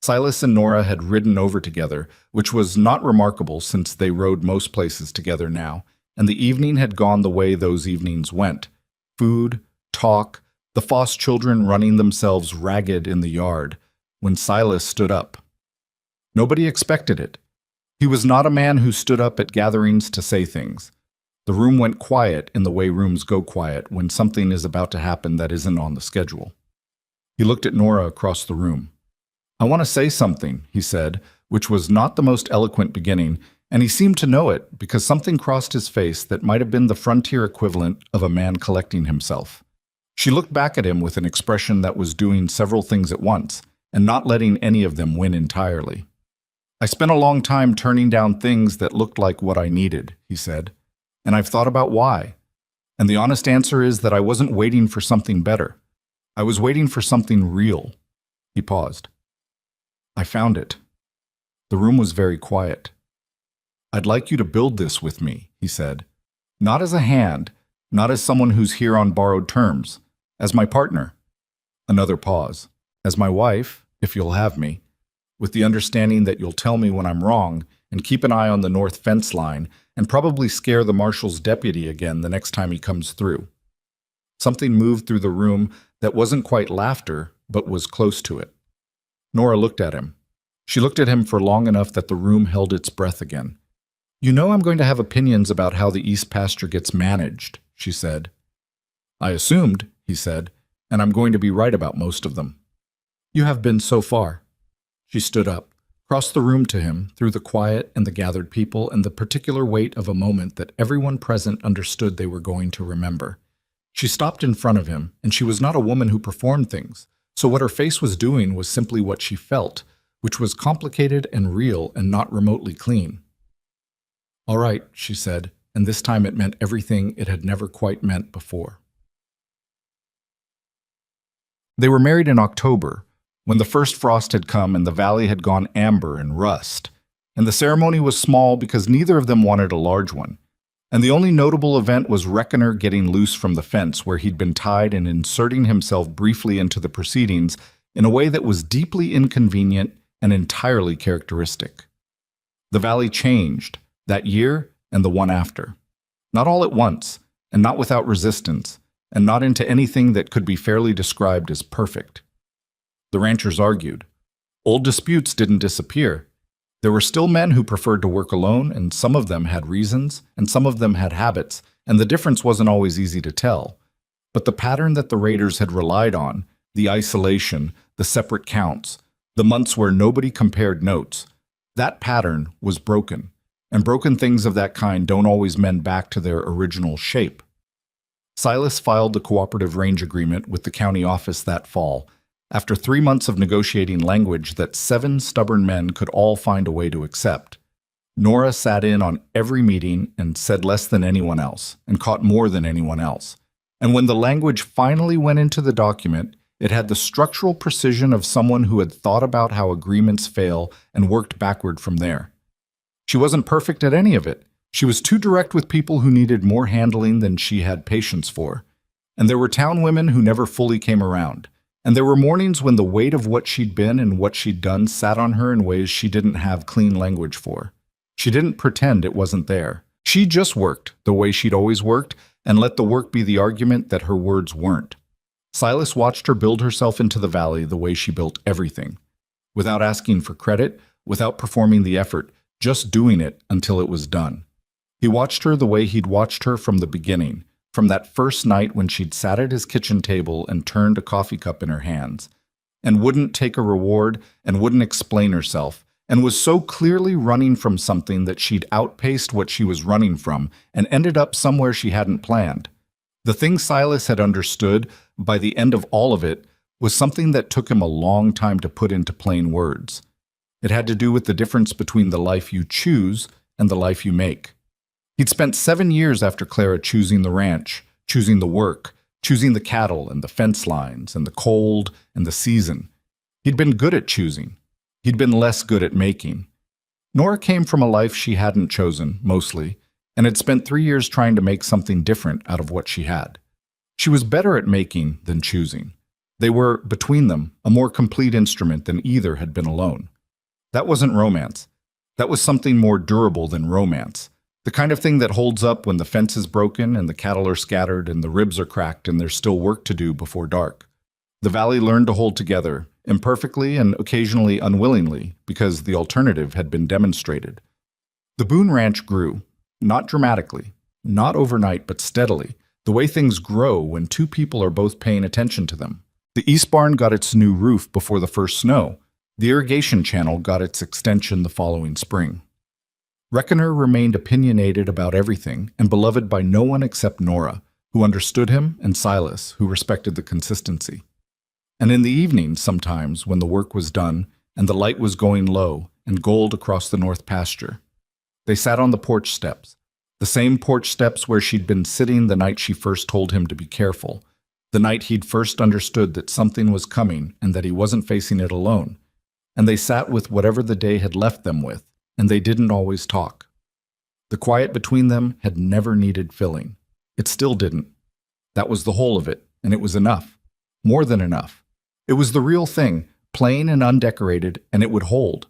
Silas and Nora had ridden over together, which was not remarkable since they rode most places together now, and the evening had gone the way those evenings went. Food, talk, the Foss children running themselves ragged in the yard, when Silas stood up. Nobody expected it. He was not a man who stood up at gatherings to say things. The room went quiet in the way rooms go quiet when something is about to happen that isn't on the schedule. He looked at Nora across the room. "I want to say something," he said, which was not the most eloquent beginning, and he seemed to know it because something crossed his face that might have been the frontier equivalent of a man collecting himself. She looked back at him with an expression that was doing several things at once and not letting any of them win entirely. "I spent a long time turning down things that looked like what I needed," he said, "and I've thought about why. And the honest answer is that I wasn't waiting for something better. I was waiting for something real." He paused. "I found it." The room was very quiet. "I'd like you to build this with me," he said. "Not as a hand, not as someone who's here on borrowed terms. As my partner." Another pause. "As my wife, if you'll have me. With the understanding that you'll tell me when I'm wrong and keep an eye on the north fence line and probably scare the marshal's deputy again the next time he comes through." Something moved through the room that wasn't quite laughter, but was close to it. Nora looked at him. She looked at him for long enough that the room held its breath again. "You know I'm going to have opinions about how the East pasture gets managed," she said. "I assumed," he said, "and I'm going to be right about most of them." "You have been so far." She stood up, crossed the room to him, through the quiet and the gathered people and the particular weight of a moment that everyone present understood they were going to remember. She stopped in front of him, and she was not a woman who performed things, so what her face was doing was simply what she felt, which was complicated and real and not remotely clean. "All right," she said, and this time it meant everything it had never quite meant before. They were married in October, when the first frost had come and the valley had gone amber and rust, and the ceremony was small because neither of them wanted a large one. And the only notable event was Reckoner getting loose from the fence where he'd been tied and inserting himself briefly into the proceedings in a way that was deeply inconvenient and entirely characteristic. The valley changed, that year and the one after. Not all at once, and not without resistance, and not into anything that could be fairly described as perfect. The ranchers argued. Old disputes didn't disappear. There were still men who preferred to work alone, and some of them had reasons, and some of them had habits, and the difference wasn't always easy to tell. But the pattern that the raiders had relied on, the isolation, the separate counts, the months where nobody compared notes, that pattern was broken, and broken things of that kind don't always mend back to their original shape. Silas filed the cooperative range agreement with the county office that fall, after 3 months of negotiating language that 7 stubborn men could all find a way to accept. Nora sat in on every meeting and said less than anyone else, and caught more than anyone else. And when the language finally went into the document, it had the structural precision of someone who had thought about how agreements fail and worked backward from there. She wasn't perfect at any of it. She was too direct with people who needed more handling than she had patience for. And there were town women who never fully came around. And there were mornings when the weight of what she'd been and what she'd done sat on her in ways she didn't have clean language for. She didn't pretend it wasn't there. She just worked the way she'd always worked and let the work be the argument that her words weren't. Silas watched her build herself into the valley the way she built everything, without asking for credit, without performing the effort, just doing it until it was done. He watched her the way he'd watched her from the beginning, from that first night when she'd sat at his kitchen table and turned a coffee cup in her hands, and wouldn't take a reward and wouldn't explain herself, and was so clearly running from something that she'd outpaced what she was running from and ended up somewhere she hadn't planned. The thing Silas had understood by the end of all of it was something that took him a long time to put into plain words. It had to do with the difference between the life you choose and the life you make. He'd spent 7 years after Clara choosing the ranch, choosing the work, choosing the cattle and the fence lines and the cold and the season. He'd been good at choosing. He'd been less good at making. Nora came from a life she hadn't chosen, mostly, and had spent 3 years trying to make something different out of what she had. She was better at making than choosing. They were, between them, a more complete instrument than either had been alone. That wasn't romance. That was something more durable than romance. The kind of thing that holds up when the fence is broken and the cattle are scattered and the ribs are cracked and there's still work to do before dark. The valley learned to hold together, imperfectly and occasionally unwillingly, because the alternative had been demonstrated. The Boone Ranch grew, not dramatically, not overnight, but steadily, the way things grow when two people are both paying attention to them. The East Barn got its new roof before the first snow. The irrigation channel got its extension the following spring. Reckoner remained opinionated about everything and beloved by no one except Nora, who understood him, and Silas, who respected the consistency. And in the evening, sometimes, when the work was done and the light was going low and gold across the north pasture, they sat on the porch steps, the same porch steps where she'd been sitting the night she first told him to be careful, the night he'd first understood that something was coming and that he wasn't facing it alone. And they sat with whatever the day had left them with, and they didn't always talk. The quiet between them had never needed filling. It still didn't. That was the whole of it, and it was enough. More than enough. It was the real thing, plain and undecorated, and it would hold.